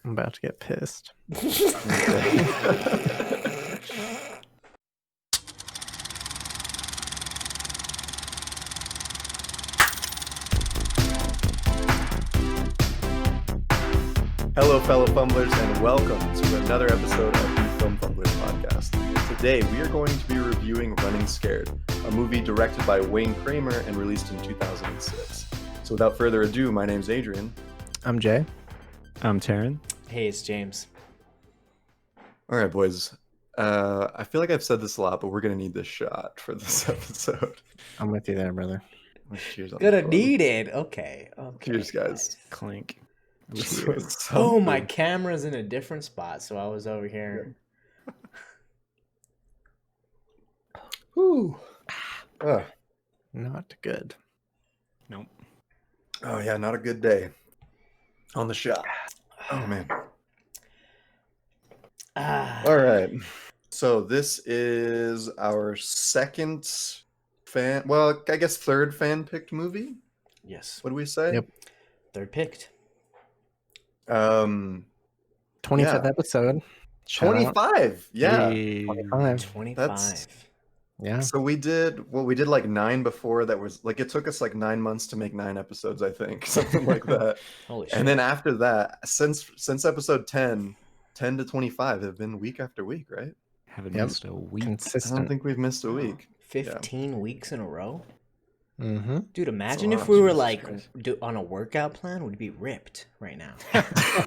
I'm about to get pissed. Hello, fellow Fumblers, and welcome to another episode of the Film Fumblers podcast. Today, we are going to be reviewing Running Scared, a movie directed by Wayne Kramer and released in 2006. So without further ado, my name's Adrian. I'm Jay. I'm Taryn. Hey, it's James. All right, boys. I feel like I've said this a lot, but we're going to need this shot for this episode. I'm with you there, brother. Cheers. Gonna need it. Okay. Cheers, guys. Clink. Cheers. Oh, my camera's in a different spot, so I was over here. Whew. Not good. Nope. Oh, yeah, not a good day on the shot. Oh, man. All right. So this is our second third fan-picked movie. Yes. What do we say? Yep. Third picked. 25th episode. Shout out. 25. Yeah. Hey. 25. 25. That's- Yeah. So we did like 9 before. That was like, it took us like 9 months to make 9 episodes, I think, something like that. Holy shit. And then after that, since episode 10 to 25 have been week after week, right? Haven't Yep. missed a week. I don't Consistent. think we've missed a week. 15 weeks in a row? Mm-hmm. Dude, imagine lot, if we were Jesus like Christ. on a workout plan, we'd be ripped right now.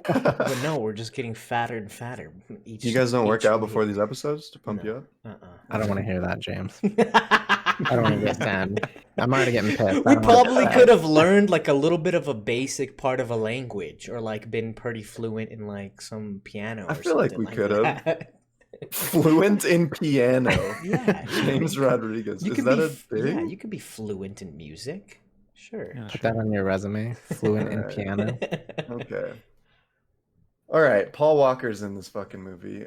But no, we're just getting fatter and fatter. You guys don't work out before these episodes to pump you up? I don't want to hear that, James. I don't understand. I'm already getting pissed. I We don't want probably that. could have learned like a little bit of a basic part of a language, or like been pretty fluent in like some piano. I Or feel like something we could have. that. Fluent in piano. Yeah, James Rodriguez. You Is could that be, a thing? yeah, you could be fluent in music. Sure. Yeah, Put that on your resume. Fluent in Alright. piano. Okay. All right. Paul Walker's in this fucking movie.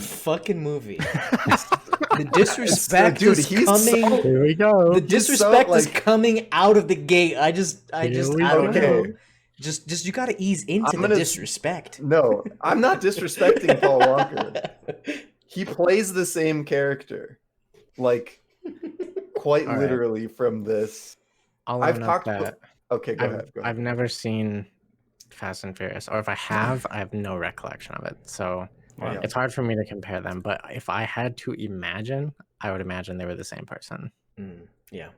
Fucking movie. The disrespect Dude, is he's coming. so- Here we go. The disrespect is like- coming out of the gate. I Here we don't go. know. Just you gotta ease into I'm the gonna- disrespect. No, I'm not disrespecting Paul Walker. He plays the same character, like quite All right. literally from this. I'll I've own up talked. that Okay, go ahead. Go ahead. I've never seen Fast and Furious, or if I have, I have no recollection of it. So Yeah. it's hard for me to compare them. But if I had to imagine, I would imagine they were the same person. Yeah.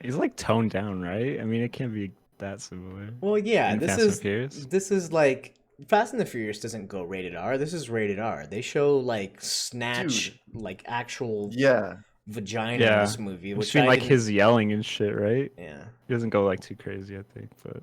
He's like toned down, right? I mean, it can't be that similar. Well, yeah. In This Fast and is Furious? this is like Fast and the Furious doesn't go rated R. This is rated R. They show like snatch, like actual Yeah. vagina Yeah. in this movie, which Between I like didn't- his yelling and shit, right? Yeah. He doesn't go like too crazy, I think. But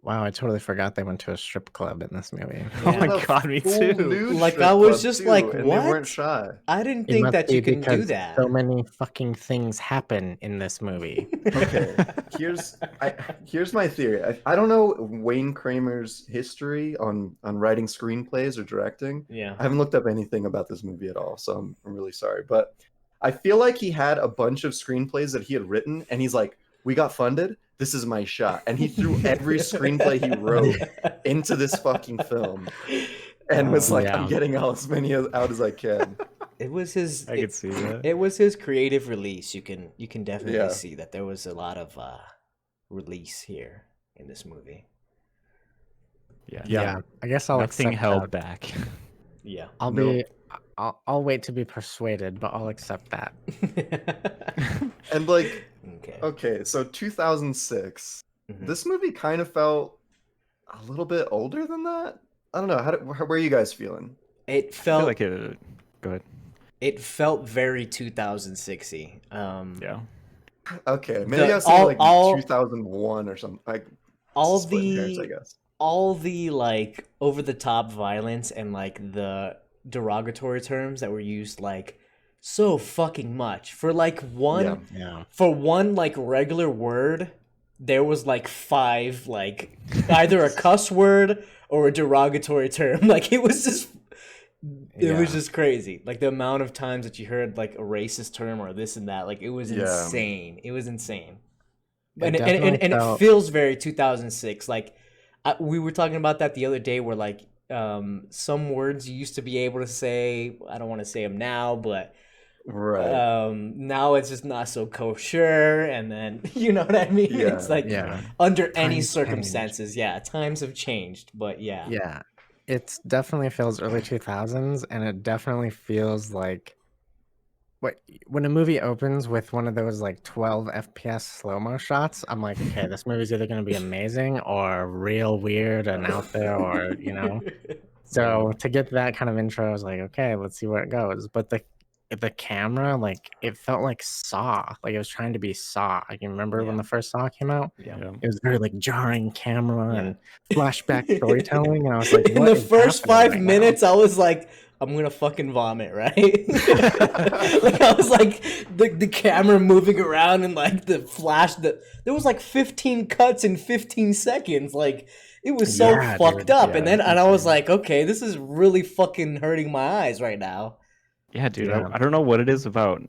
Wow, I totally forgot they went to a strip club in this movie. oh Yeah. my The god, me full too. nude Like, strip I was club, just too, like, and what? They weren't shy. I didn't It think must that be you can do because that. So many fucking things happen in this movie. Okay, here's my theory. I don't know Wayne Kramer's history on writing screenplays or directing. Yeah. I haven't looked up anything about this movie at all, so I'm really sorry. But I feel like he had a bunch of screenplays that he had written, and he's like, "We got funded. This is my shot." And he threw every screenplay he wrote into this fucking film, and was like, Yeah. "I'm getting as many out as I can." It was his. I could see that. It was his creative release. You can definitely Yeah. see that there was a lot of release here in this movie. Yeah. Yeah, I guess I'll Nothing accept held that. back. Yeah. I'll wait to be persuaded, but I'll accept that. And like, Okay. okay, so 2006. Mhm. This movie kind of felt a little bit older than that. I don't know. Where are you guys feeling? It I felt feel like it. Go ahead. it felt very 2006y. Yeah. Okay, maybe The- I was thinking like all- 2001 or something. Like all splitting hairs, I the guess. all the like over the top violence and like the derogatory terms that were used like so fucking much for like one Yeah. Yeah. for one like regular word. There was like 5 like either a cuss word or a derogatory term. Like it was just it was Yeah. just crazy. Like the amount of times that you heard like a racist term or this and that. Like it was Yeah. insane. It was insane. It And definitely it felt- feels very 2006. Like we were talking about that the other day, where like some words you used to be able to say. I don't want to say them now, but Right. now it's just not so kosher. And then you know what I mean? Yeah. It's like Yeah. under any Times change. circumstances, yeah, times have changed. But yeah, Yeah. It definitely feels early 2000s, and it definitely feels like when a movie opens with one of those like 12 FPS slow-mo shots, I'm like, okay, this movie's either going to be amazing or real weird and out there, or So to get that kind of intro, I was like, okay, let's see where it goes. But the camera, like, it felt like Saw, like it was trying to be Saw. I can remember when Yeah. the first Saw came out. Yeah. Yeah. It was very like jarring camera Yeah. and flashback storytelling, and I was like, in what the is first happening 5 minutes, I was like, I'm gonna fucking vomit, right? Like I was like the camera moving around and like the flash that there was like 15 cuts in 15 seconds. Like it was so Yeah, fucked dude. up. Yeah, And then it's and I was insane. like, okay, this is really fucking hurting my eyes right now. Yeah, dude. Yeah. I don't know what it is about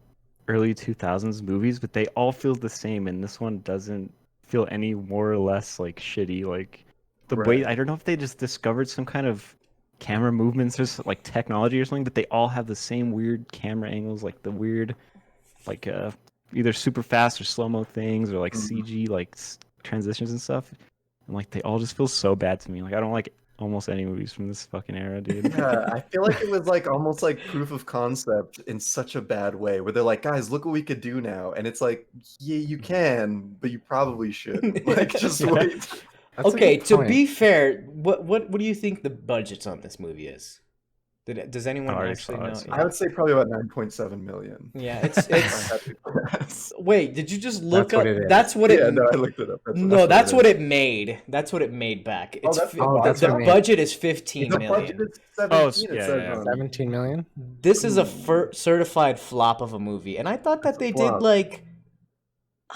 early 2000s movies, but they all feel the same, and this one doesn't feel any more or less like shitty. Like the way, Right. I don't know if they just discovered some kind of camera movements or like technology or something, but they all have the same weird camera angles, like the weird, like either super fast or slow-mo things, or like Mhm. CG like transitions and stuff. And like they all just feel so bad to me. Like I don't like almost any movies from this fucking era, dude. Yeah, I feel like it was like almost like proof of concept in such a bad way, where they're like, guys, look what we could do now. And it's like, yeah, you can, but you probably shouldn't. Like, just Yeah. wait. That's a Okay, good to point. be fair, what do you think the budget on this movie is? Does anyone I already actually saw it, know? so- I would say probably about 9.7 million. Yeah, it's If I had to guess. wait, did you just look That's what up? it is. That's what it Yeah, no, I looked it up. No, that's it what is. it made. That's what it made back. Oh, It's that's fi- the Oh, box that's what it the made. budget is 15 The budget million. is 17. It yeah, says yeah. on. 17 million? This is a Ooh. certified flop of a movie, and I thought that That's a they did flop. like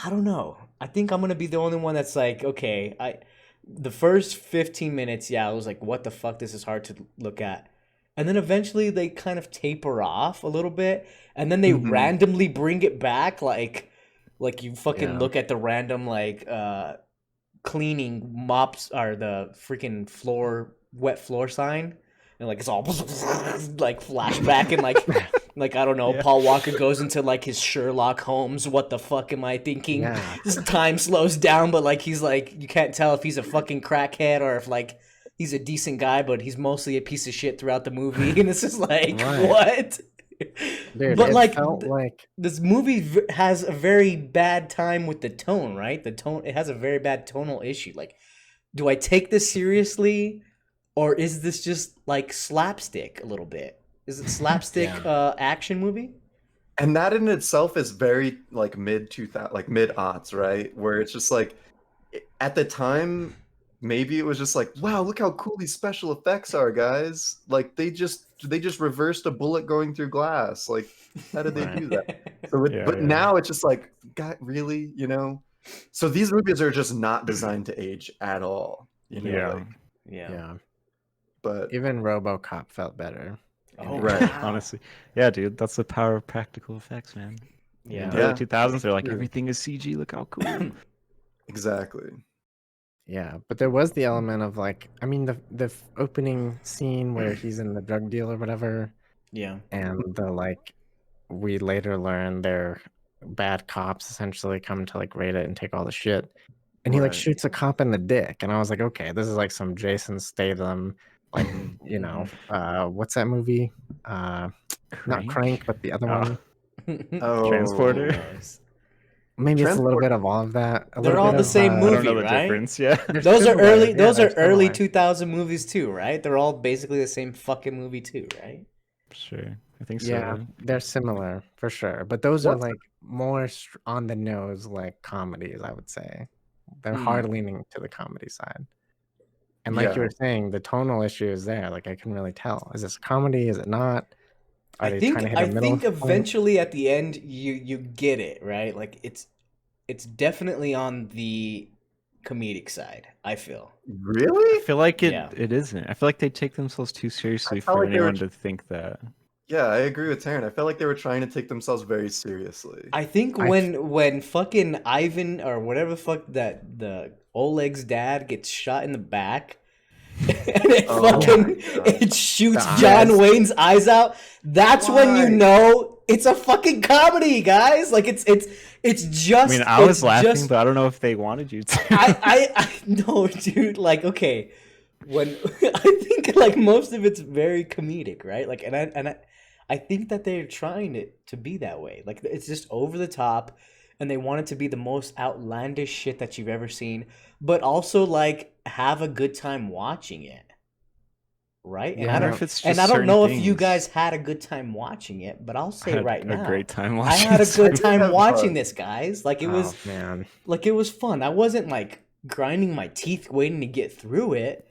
I don't know. I think I'm gonna be the only one that's like, okay, the first 15 minutes, yeah, I was like, what the fuck? This is hard to look at. And then eventually they kind of taper off a little bit, and then they Mhm. randomly bring it back, like you fucking Yeah. look at the random like cleaning mops or the freaking wet floor sign, and like it's all like flashback and like I don't know, Yeah. Paul Walker goes into like his Sherlock Holmes, what the fuck am I thinking? Yeah. His time slows down, but like he's like you can't tell if he's a fucking crackhead or if like he's a decent guy, but he's mostly a piece of shit throughout the movie, and it's just like Right. what? Dude, But it like felt like this movie has a very bad time with the tone, right? The tone, it has a very bad tonal issue. Like, do I take this seriously, or is this just like slapstick a little bit? Is it slapstick action movie? And that in itself is very like mid 2000, like mid aughts, right? Where it's just like at the time, maybe it was just like, wow, look how cool these special effects are, guys. Like they just reversed a bullet going through glass. Like, how did they do that? So Yeah, but yeah. now it's just like, God, really, you know? So these movies are just not designed to age at all. You know, Yeah. like, Yeah. yeah. but Even RoboCop felt better. Oh, Right. wow. Honestly, yeah, dude, that's the power of practical effects, man. Yeah. In the Yeah. early 2000s, they're like True. everything is CG. Look how cool. exactly. Yeah, but there was the element of like, I mean, the opening scene where he's in the drug deal or whatever, Yeah. and the like, we later learn they're bad cops essentially come to like raid it and take all the shit, and he like Right. shoots a cop in the dick, and I was like, okay, this is like some Jason Statham, like what's that movie? Not Crank, but the other one. Oh, Transporter? Maybe it's a little Transport- bit of all of that. A They're little all bit the of, same I movie. don't know the right? difference. Yeah. they're Those are similar, early. yeah, Those they're are early similar. 2000 movies too, right? They're all basically the same fucking movie too, right? Sure. I think so. Yeah, they're similar for sure, but those are What's- like more on the nose, like comedies. I would say they're Hmm. hard leaning to the comedy side. And like you Yeah. were saying, the tonal issue is there. Like I can really tell. Is this a comedy? Is it not? Are they trying to hit a middle think point? eventually at the end you get it, right? Like it's definitely on the comedic side, I feel. I Really? feel like Yeah. it isn't. I feel like they take themselves too seriously felt for like they were anyone to think that. Yeah, I agree with Taryn. I felt like they were trying to take themselves very seriously. I think I when fucking Ivan or whatever the fuck that the Oleg's dad gets shot in the back and it Oh fucking my God. it shoots The John eyes. Wayne's eyes out. That's when you Why? know it's a fucking comedy, guys. Like it's I just. mean, I was it's laughing, just- but I don't know if they wanted you to. I no, dude. Like, okay, when I think like most of it's very comedic, right? Like, I think that they're trying it to be that way. Like, it's just over the top, and they want it to be the most outlandish shit that you've ever seen, but also like have a good time watching it, right? And Yeah, I I don't, wonder if it's and just I don't certain know if you things. guys had a good time watching it, but I'll I say had right a now, great time I watching had a it. good I did time have watching fun. this, guys. Like, it was. Oh man. Like, it was fun. I wasn't like grinding my teeth waiting to get through it.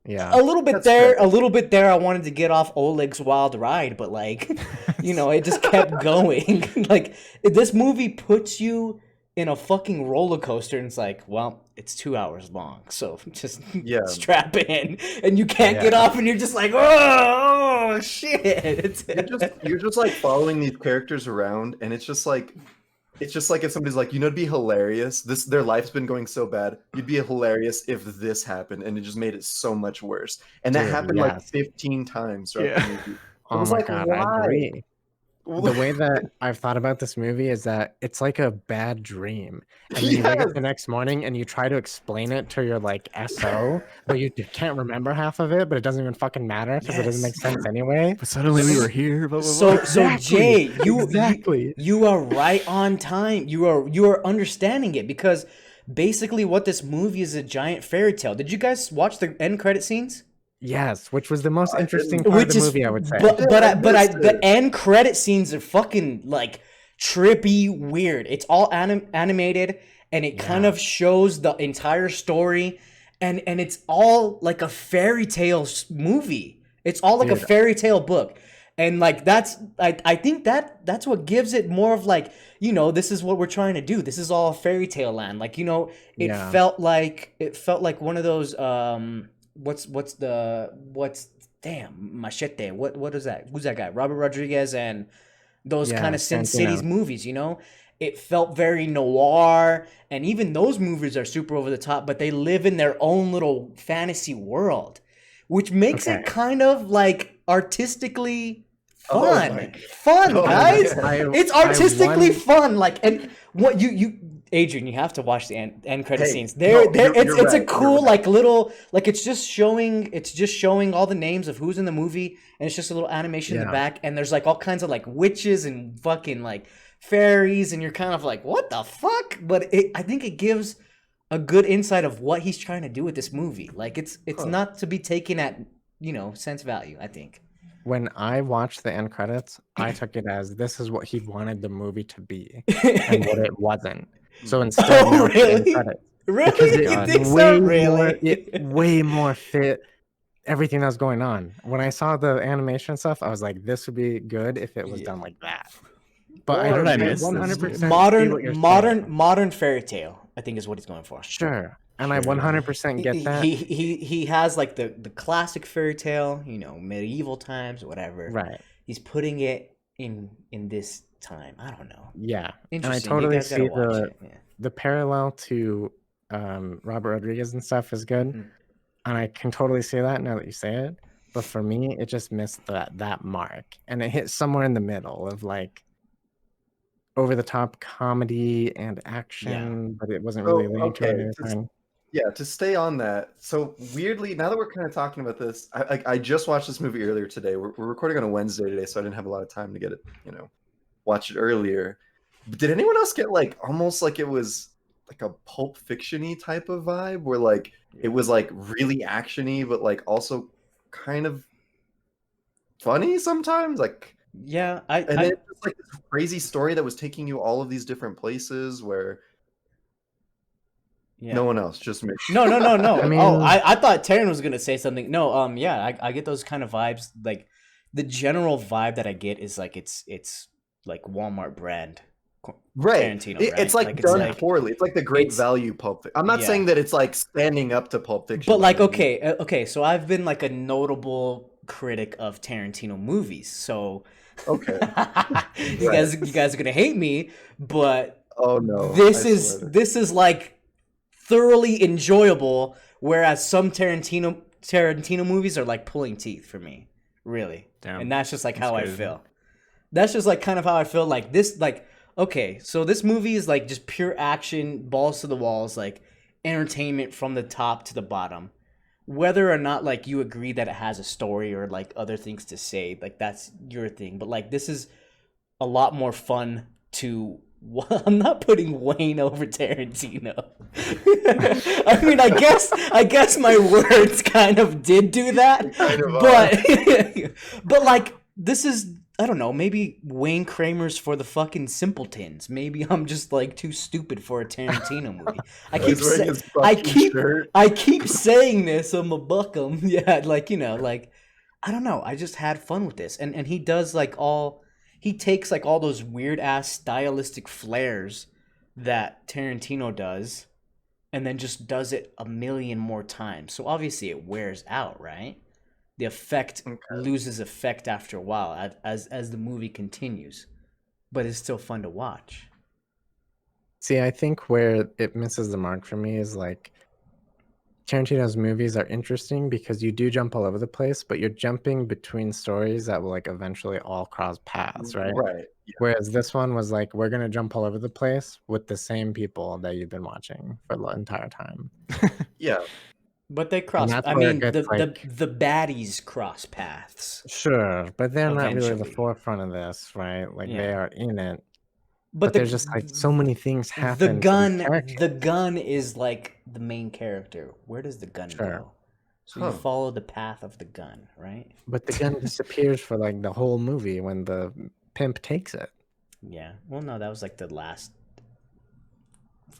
Yeah. A little bit That's there, fair. a little bit there. I wanted to get off Oleg's wild ride, but like, it just kept going. Like, this movie puts you in a fucking roller coaster, and it's like, well, it's 2 hours long, so just Yeah. strap in, and you can't get Yeah. off, and you're just like, oh shit. You're just like following these characters around, and it's just like if somebody's like, it'd be hilarious. Their life's been going so bad. You'd be hilarious if this happened, and it just made it so much worse. And that Dude, happened like yes. 15 times throughout Yeah. the movie. It Oh was my like, god, I why? agree. The way that I've thought about this movie is that it's like a bad dream. And then you wake up the Yes. next morning and you try to explain it to your like SO, but you can't remember half of it, but it doesn't even fucking matter because it doesn't make Yes. sense anyway. But suddenly we were here. Blah, blah, So blah. Exactly. Jay, Exactly. you are right on time. You are understanding it, because basically what this movie is a giant fairy tale. Did you guys watch the end credit scenes? Yes, which was the most I interesting didn't. part of Which the is, movie, I would say. but Yeah, I missed the it. end credit scenes are fucking like trippy weird. It's all animated, and it kind Yeah. of shows the entire story, and it's all like a fairy tale movie. It's all like a Dude. fairy tale book. And like I think that's what gives it more of like, this is what we're trying to do. This is all fairy tale land. Like, it Yeah. felt like one of those Machete. What is that? Who's that guy? Robert Rodriguez and those Yeah, kind of Sin Tarantino. Cities movies, It felt very noir, and even those movies are super over the top, but they live in their own little fantasy world, which makes it Okay. kind of like artistically Oh fun. my Fun, Oh my guys. God. It's I artistically won- fun. Like, and what you Adrian, you have to watch the end credit Hey, scenes. no, you're It's a right, cool you're right. like little, like, it's just showing all the names of who's in the movie, and it's just a little animation in the Yeah. back, and there's like all kinds of like witches and fucking like fairies, and you're kind of like, what the fuck? But I think it gives a good insight of what he's trying to do with this movie. Like, it's Huh. not to be taken at sense value, I think. When I watched the end credits, I took it as this is what he wanted the movie to be and what it wasn't. So instead, Oh, now it's the end really? credits. Really? Because You it think way so? more, Really? it way more fit everything that was going on. When I saw the animation stuff, I was like, this would be good if it was Yeah. done like that. But How I did I miss this, 100% dude? see what you're saying. modern fairy tale, I think, is what he's going for. Sure. And I Sure. 100% get that. He has like the classic fairy tale, medieval times, whatever. Right. He's putting it in this time. I don't know. Yeah. And I Interesting. You totally guys gotta see watch the it. Yeah. the parallel to Robert Rodriguez and stuff is good. Mhm. And I can totally see that now that you say it. But for me, it just missed that mark. And it hit somewhere in the middle of like over the top comedy and action, but it wasn't really leaning to okay, anything. Yeah, to stay on that. So weirdly, now that we're kind of talking about this, I just watched this movie earlier today. We're recording on a Wednesday today, so I didn't have a lot of time to get it, watch it earlier. But did anyone else get like almost like it was like a Pulp Fiction-y type of vibe, where like it was like really action-y, but like also kind of funny sometimes? Like, Yeah, and then it's just like this crazy story that was taking you all of these different places where yeah. no one else, just me. No. I mean- I thought Taryn was gonna say something. No, yeah, I get those kind of vibes. Like, the general vibe that I get is like it's like Walmart brand. Right. Tarantino, It's right? like Like, done like- poorly. It's like the great it's- value Pulp Fiction. I'm not yeah. saying that it's like standing up to Pulp Fiction. But by like, any means. okay, so I've been like a notable critic of Tarantino movies. So Okay. you guys are gonna hate me, but Oh no. this I swear. is like thoroughly enjoyable. Whereas some Tarantino Tarantino movies are like pulling teeth for me, really. Damn. And that's just like That's how crazy. I feel. That's just like kind of how I feel. Like this, like okay, so this movie is like just pure action, balls to the walls, like entertainment from the top to the bottom. Whether or not like you agree that it has a story or like other things to say, like that's your thing. But like this is a lot more fun to. I'm not putting Wayne over Tarantino. I mean, I guess my words kind of did do that, Kind of but like this is I don't know. Maybe Wayne Kramer's for the fucking simpletons. Maybe I'm just like too stupid for a Tarantino movie. He's wearing his fucking shirt. I keep saying this. I'm a buckum. Yeah, like like I don't know. I just had fun with this, and he does like all. He takes like all those weird ass stylistic flares that Tarantino does and then just does it a million more times. So obviously it wears out, right? The effect loses effect after a while as the movie continues. But it's still fun to watch. See, I think where it misses the mark for me is like Tarantino's movies are interesting because you do jump all over the place, but you're jumping between stories that will like eventually all cross paths, right? Right. Yeah. Whereas this one was like, we're gonna jump all over the place with the same people that you've been watching for the entire time. Yeah. But they cross. that's I where it mean, gets, the baddies cross paths. Sure, but they're not really the Eventually. forefront of this, right? Like they Yeah. are in it, But there's just like so many things happen. The to these gun, characters. the gun is like the main character. Where does the gun Sure. go? So you follow the path of the gun, right? But the gun disappears for like the whole movie when the pimp takes it. Yeah. Well, no, that was like the last.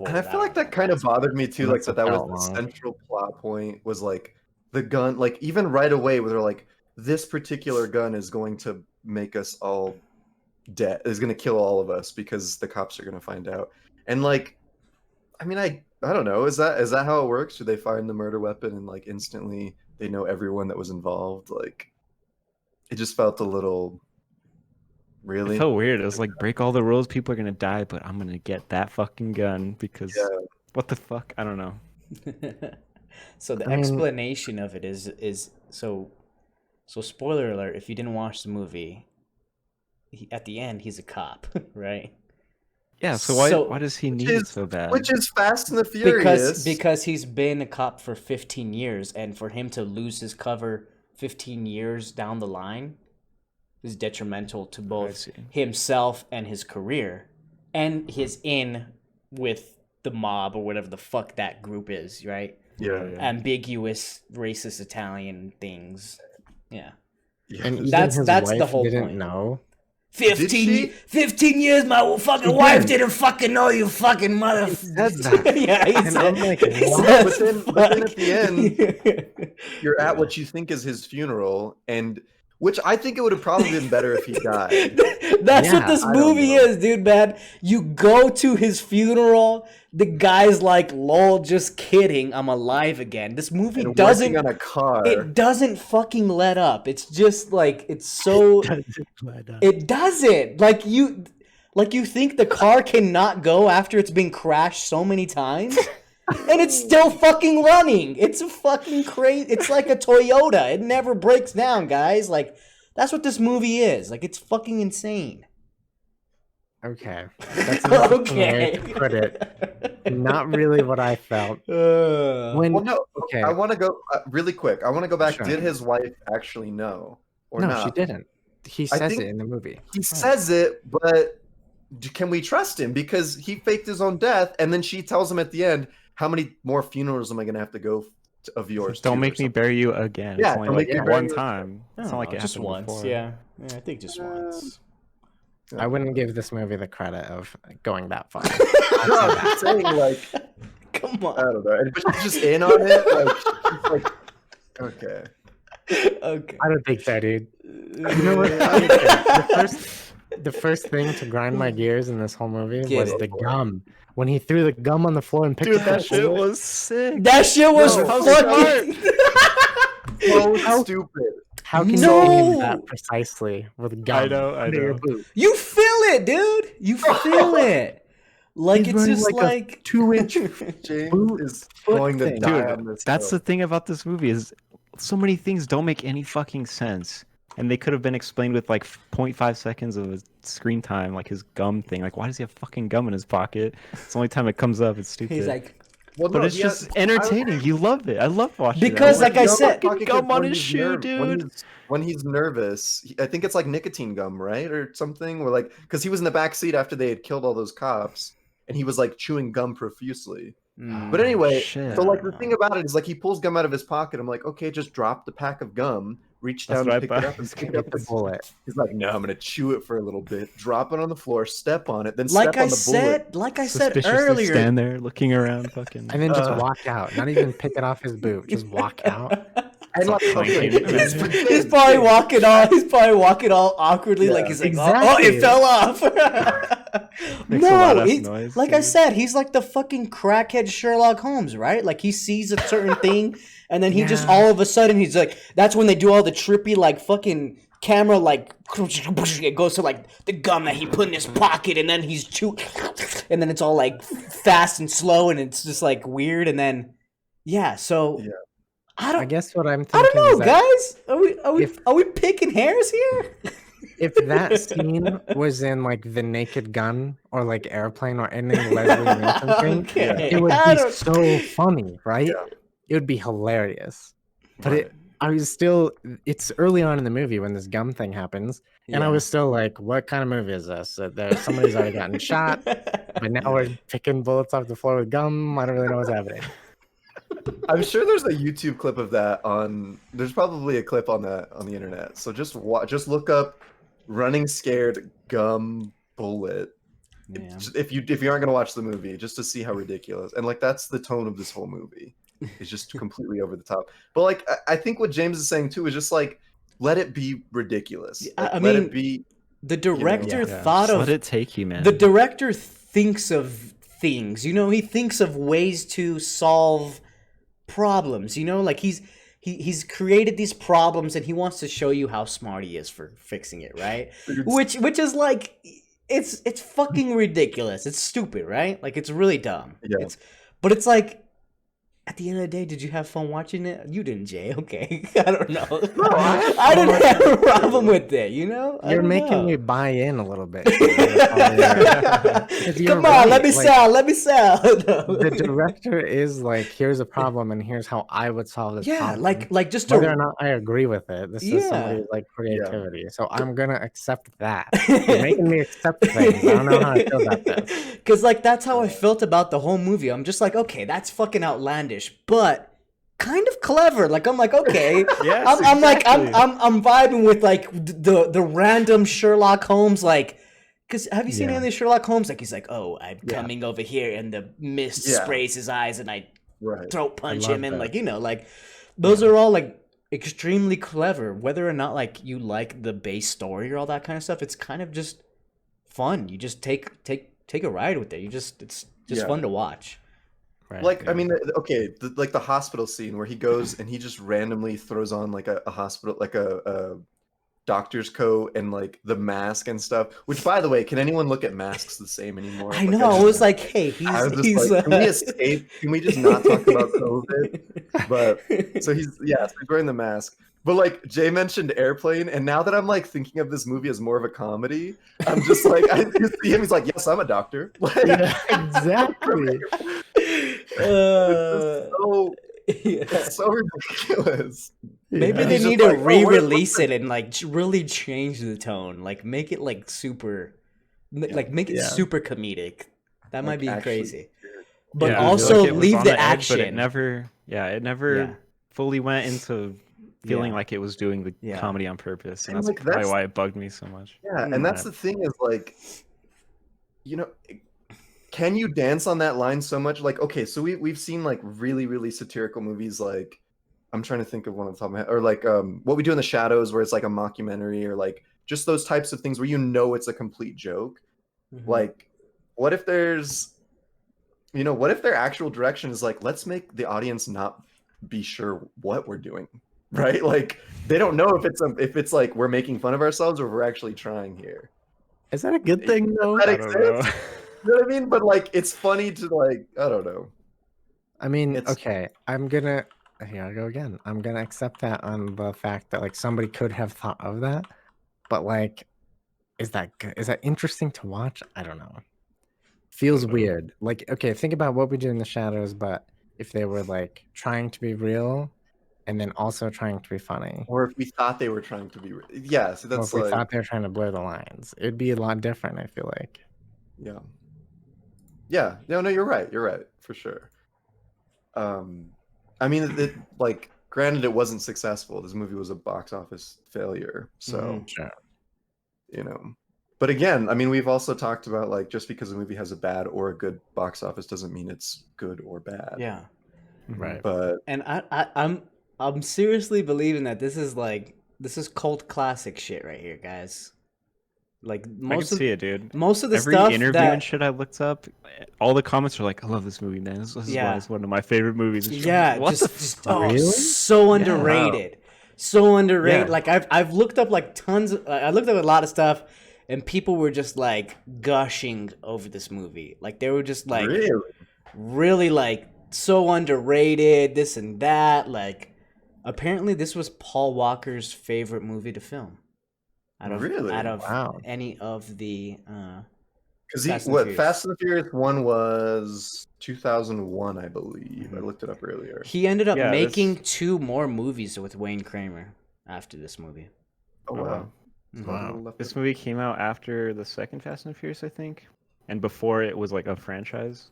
And I feel like that kind of bothered me too, like That's that was about the long. central plot point was like the gun, like even right away where they're like, this particular gun is going to make us all dead, is going to kill all of us because the cops are going to find out. And like, I mean, I don't know, is that how it works? Do they find the murder weapon and like instantly they know everyone that was involved? Like, it just felt a little really. It felt weird. It was like break all the rules. People are gonna die, but I'm gonna get that fucking gun because what the fuck? I don't know. So the I mean- explanation of it is so spoiler alert, if you didn't watch the movie, at the end he's a cop, right? Yeah. So why does he need it so bad? Which is Fast and the Furious. Because he's been a cop for 15 years, and for him to lose his cover 15 years down the line is detrimental to both see. himself and his career, and his in with the mob or whatever the fuck that group is, right? Yeah. Ambiguous racist Italian things. Yeah. And even That's his the wife whole didn't point. know. 15 years my fucking wife didn't fucking know, you fucking mother. said that. Yeah, he And said, I'm like, he what? says, But then at the end, You're at what you think is his funeral, and which I think it would have probably been better if he died. That's what Yeah, this I don't movie know. is, dude, man. You go to his funeral, the guy's like, lol, just kidding, I'm alive again. This movie And doesn't working on a car. it doesn't fucking let up. It's just like it's so it doesn't. Like you think the car cannot go after it's been crashed so many times? And it's still fucking running. It's a fucking crazy. It's like a Toyota. It never breaks down, guys. Like that's what this movie is. Like it's fucking insane. Okay, that's an interesting way to Okay. put it. Not really what I felt. When Well, no. okay, I want to go really quick. I want to go back. Sure. Did his wife actually know or no, not? she didn't. He I says think- it in the movie. He says it, but can we trust him? Because he faked his own death, and then she tells him at the end, "How many more funerals am I going to have to go of yours?" Don't to," make or me something. bury you again. Yeah, It's only don't like make me bury one you time. It's not like it just happened once. before. Yeah, I think just once. I wouldn't give this movie the credit of going that far. No, I'm just saying, like, Come I on. don't know. And- But she's just in on it. Like, she's like, okay. Okay. I don't think so, dude. You know what? The first thing to grind my gears in this whole movie Get was it. the gum. When he threw the gum on the floor and picked Dude, it that up. shit was sick. That shit was No, how fucking. So stupid. How can No! you aim that precisely with gum I know. under your boot? You feel it, dude. You feel it. Like He's it's wearing, just like, a like 2-inch James boot is foot going to thing. die Dude, on this that's hill. the thing about this movie is so many things don't make any fucking sense. And they could have been explained with like 0.5 seconds of his screen time, like his gum thing. Like, why does he have fucking gum in his pocket? It's the only time it comes up. It's stupid. He's like, Well, but no, it's just entertaining. You love it. I love watching it. Because, I'm like I gum said- pocket gum gets on when his he's shoe, dude. When he's nervous, I think it's like nicotine gum, right, or something. Where like, because he was in the back seat after they had killed all those cops, and he was like chewing gum profusely. But anyway, shit. so like the thing about it is like he pulls gum out of his pocket. I'm like, okay, just drop the pack of gum, reach That's down, what I pick it thought. up, and pick Get up the bullet. He's like, no, I'm gonna chew it for a little bit, drop it on the floor, step on it, then like step I on the said, like I said Suspiciously earlier. stand there looking around, fucking. And then just walk out. Not even pick it off his boot. Just walk out. And like, clanking, okay, imagine. He's probably walking all. He's probably walking all awkwardly, Yeah, like he's like, exactly. oh, it fell off. Makes a lot No, of he's, noise, like I dude. said, he's like the fucking crackhead Sherlock Holmes, right? Like he sees a certain thing, and then he just Yeah. all of a sudden he's like, that's when they do all the trippy like fucking camera like it goes to like the gum that he put in his pocket, and then he's and then it's all like fast and slow, and it's just like weird, and then yeah, so. Yeah. I guess what I'm I thinking don't is know, that guys. Are we picking hairs here? if that scene was in like The Naked Gun or like Airplane or any Leslie Nielsen thing, Okay. it would I be don't- so funny, right? Yeah. It would be hilarious. But Right. I was still, it's early on in the movie when this gum thing happens, and I Yeah. was still like, what kind of movie is this? There's somebody's already gotten shot, but now we're picking bullets off the floor with gum. I don't really know what's happening. I'm sure there's a YouTube clip of that on. There's probably a clip on that on the internet. So just just look up "running scared gum bullet." Yeah. If you aren't gonna watch the movie, just to see how ridiculous and like that's the tone of this whole movie. It's just completely over the top. But like I think what James is saying too is just like let it be ridiculous. Yeah, Like, I let mean, it be. The director Yeah. thought Just of let it take you, man. the director thinks of things. You know, he thinks of ways to solve problems. You know, like he's created these problems and he wants to show you how smart he is for fixing it, right? Which is like it's fucking ridiculous. It's stupid, right? Like it's really dumb. Yeah. But it's like at the end of the day, did you have fun watching it? You didn't, Jay. Okay, I don't know. I didn't have a problem with it. You know, I You're don't making know. me buy in a little bit. Come on, let me sell. Let me sell. The director is like, here's a problem, and here's how I would solve this Yeah, problem. like just Whether or to not I agree with it, this Yeah. is somebody's like creativity. So I'm gonna accept that. You're making me accept things. I don't know how I feel about this. because like that's how I felt about the whole movie. I'm just like, okay, that's fucking outlandish, but kind of clever. Like I'm like, okay, Yes, I'm like exactly. I'm vibing with like the random Sherlock Holmes like. Because have you seen Yeah. any of the Sherlock Holmes? Like he's like, oh, I'm coming over here, and the mist Yeah. sprays his eyes, and I Right. throat punch love him, and that. like like those are all like extremely clever. Whether or not like you like the base story or all that kind of stuff, it's kind of just fun. You just take a ride with it. It's just Yeah. fun to watch. Right. Like I mean, okay, like the hospital scene where he goes and he just randomly throws on like a hospital, like a doctor's coat and like the mask and stuff. Which, by the way, can anyone look at masks the same anymore? I know. I was like, hey, I was just he's like, can we escape? Can we just not talk about COVID? But so he's wearing the mask. But like Jay mentioned Airplane, and now that I'm like thinking of this movie as more of a comedy, I'm just like I just see him. He's like, yes, I'm a doctor. Like, Yeah, exactly. it's so ridiculous. Maybe Yeah. they He's just need to like, "Oh, what if- re-release it and like really change the tone, like make it like super, like make it Yeah. super comedic. That might Like, be actually crazy. But Yeah, also like, it was leave on the edge, action. but it never Yeah. fully went into feeling Yeah. like it was doing the Yeah. comedy on purpose, and And, that's like, probably that's- why it bugged me so much. Yeah, Mm. and that's the thing is like, you know, can you dance on that line so much? Like, okay, so we've seen like really satirical movies like I'm trying to think of one on the top of my head, or like What We Do in the Shadows, where it's like a mockumentary, or like just those types of things where you know it's a complete joke. Mhm. Like, what if there's, what if their actual direction is like, let's make the audience not be sure what we're doing, right? Like they don't know if it's like we're making fun of ourselves or if we're actually trying here. Is that a good thing though? That I makes don't know. sense. You know what I mean? But like, it's funny to like, I don't know. I mean, It's- okay, I'm gonna here I go again. I'm gonna accept that on the fact that like somebody could have thought of that, but like, is that good? Is that interesting to watch? I don't know. Feels weird. Like, okay, think about What We Do in the Shadows, but if they were like trying to be real and then also trying to be funny. Or if we thought they were trying to be, yeah. So Or that's if we like, thought they were trying to blur the lines, it'd be a lot different, I feel like. yeah, yeah. No, you're right. You're right for sure. I mean, like, granted, it wasn't successful. This movie was a box office failure, so Sure. you know. But again, I mean, we've also talked about like just because a movie has a bad or a good box office doesn't mean it's good or bad. Yeah. Right. But And I'm seriously believing that this is cult classic shit right here, guys. Like I can most of see it, dude. most of the Every stuff interview that and shit I looked up, all the comments are like, "I love this movie, man. This is Yeah. why it's one of my favorite movies." It's yeah, like, what just, the just fuck? oh, Really? so underrated. So underrated. Yeah. Like I've looked up like tons of, I looked up a lot of stuff and people were just like gushing over this movie. Like they were just like really like so underrated, this and that. Like apparently this was Paul Walker's favorite movie to film. Out of Wow. any of the because Fast and Furious. Fast and the Furious 1 was 2001, I believe. I looked it up earlier. he ended up Yeah, making this- 2 more movies with Wayne Kramer after this movie. Oh wow. Wow. This movie came out after the second Fast and Furious, I think, and before it was like a franchise,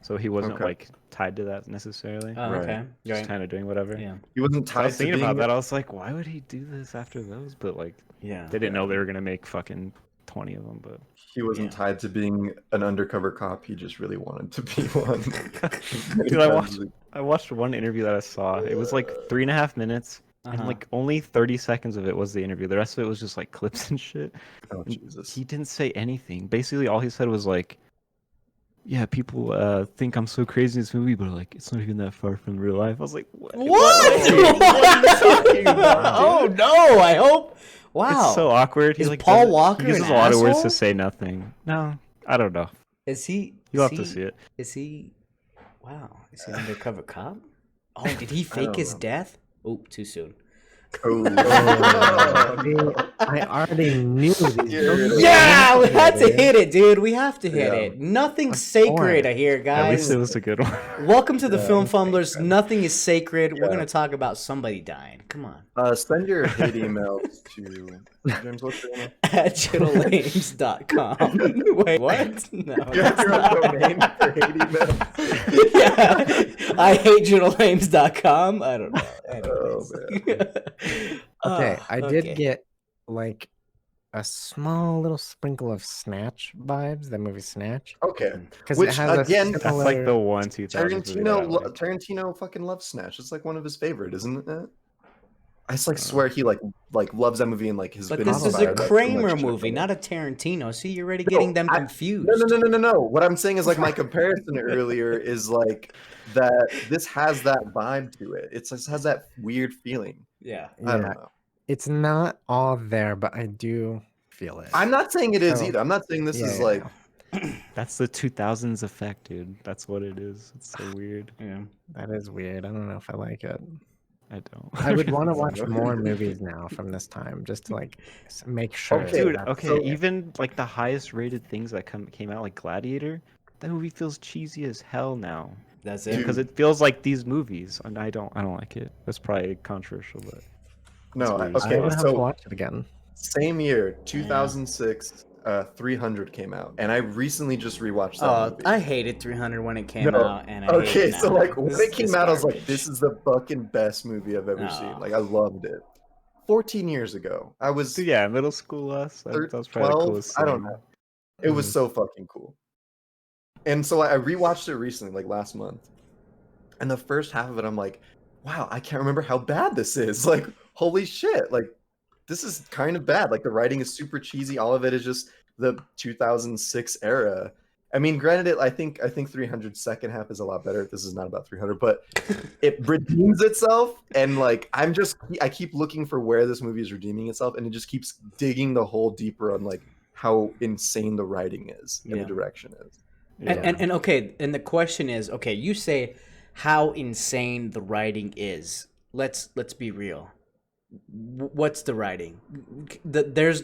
so he wasn't Okay. like tied to that necessarily. Oh, Right. okay. Just Right. kind of doing whatever. Yeah. He wasn't I tied was to thinking being about that. I was like, why would he do this after those? But like, Yeah. they didn't know they were gonna make fucking 20 of them. But He wasn't Yeah. tied to being an undercover cop. He just really wanted to be one. dude, I watched one interview that I saw. It was like 3.5 minutes. Uh-huh. And like only 30 seconds of it was the interview. The rest of it was just like clips and shit. Oh And Jesus. he didn't say anything. Basically, all he said was like, "Yeah, people think I'm so crazy in this movie, but like, it's not even that far from real life." I was like, "What? What? What are you talking about, Oh dude?" no! I hope. Wow. It's so awkward. He Is like Paul doesn't- Walker He uses an a lot of words asshole? to say nothing. No, I don't know. Is he? You'll is have to he- see it. Is he? Wow. Is he an undercover cop? Oh, did he I fake don't his know. death? Oh, too soon. Oh. I already knew these. You're- Yeah, we had to hit it, dude. We have to hit Yeah. it. Nothing's Of sacred course. here, At guys. least it was a good one. Welcome to the Yeah. Film Fumblers. Nothing is sacred. We're Yeah. gonna talk about somebody dying. Come on. Send your hate emails to James. What's your email? At chittlelames.com. Wait, what? No. You have your own domain for hate emails. Yeah. I hate chittlelames.com. I don't know. Anyways. Okay, I did okay. get like a small little sprinkle of Snatch vibes, the movie Snatch. Okay. Because Which, it has again, a that's similar... That's like the one 2000s movie that I like. Tarantino fucking loves Snatch. It's like one of his favorite, isn't it? I just like swear he like loves that movie and like has But been this is a inspired by so Kramer much shit movie, from not it. a Tarantino. See, you're already No, getting them I- confused. No. What I'm saying is like my comparison earlier is like that this has that vibe to it. It just has that weird feeling. Yeah. I Yeah, don't know. it's not all there, but I do feel it. I'm not saying it is So- either. I'm not saying this Yeah, is yeah, like That's the 2000s effect, dude. That's what it is. It's so weird. Yeah. That is weird. I don't know if I like it. I don't. I would want to watch more movies now from this time, just to like make sure. Okay, Dude, that- okay, so- even like the highest rated things that came out, like Gladiator, that movie feels cheesy as hell now. That's Dude. it. Because it feels like these movies, and I don't like it. That's probably controversial, but no. It's I Okay, would have to so watch it again. same year, 2006, 300 came out, and I recently just rewatched that Oh, movie. I hated 300 when it came No. out, and I hate Okay, it so now. like when This- it came this out, I was like, garbage. "This is the fucking best movie I've ever No. seen." Like, I loved it. 14 years ago, I was so yeah, middle school us. That was probably 12. the coolest. I don't thing. know. It was Mhm. so fucking cool. And so I rewatched it recently, like last month, and the first half of it, I'm like, "Wow, I can't remember how bad this is." Like, holy shit! Like, this is kind of bad. Like, the writing is super cheesy. All of it is just the 2006 era. I mean, granted, I think 300's second half is a lot better. This is not about 300, but it redeems itself. And like, I keep looking for where this movie is redeeming itself, and it just keeps digging the hole deeper on like how insane the writing is and Yeah. the direction is. Yeah. And okay, and the question is, okay, you say how insane the writing is. Let's be real. What's the writing? There's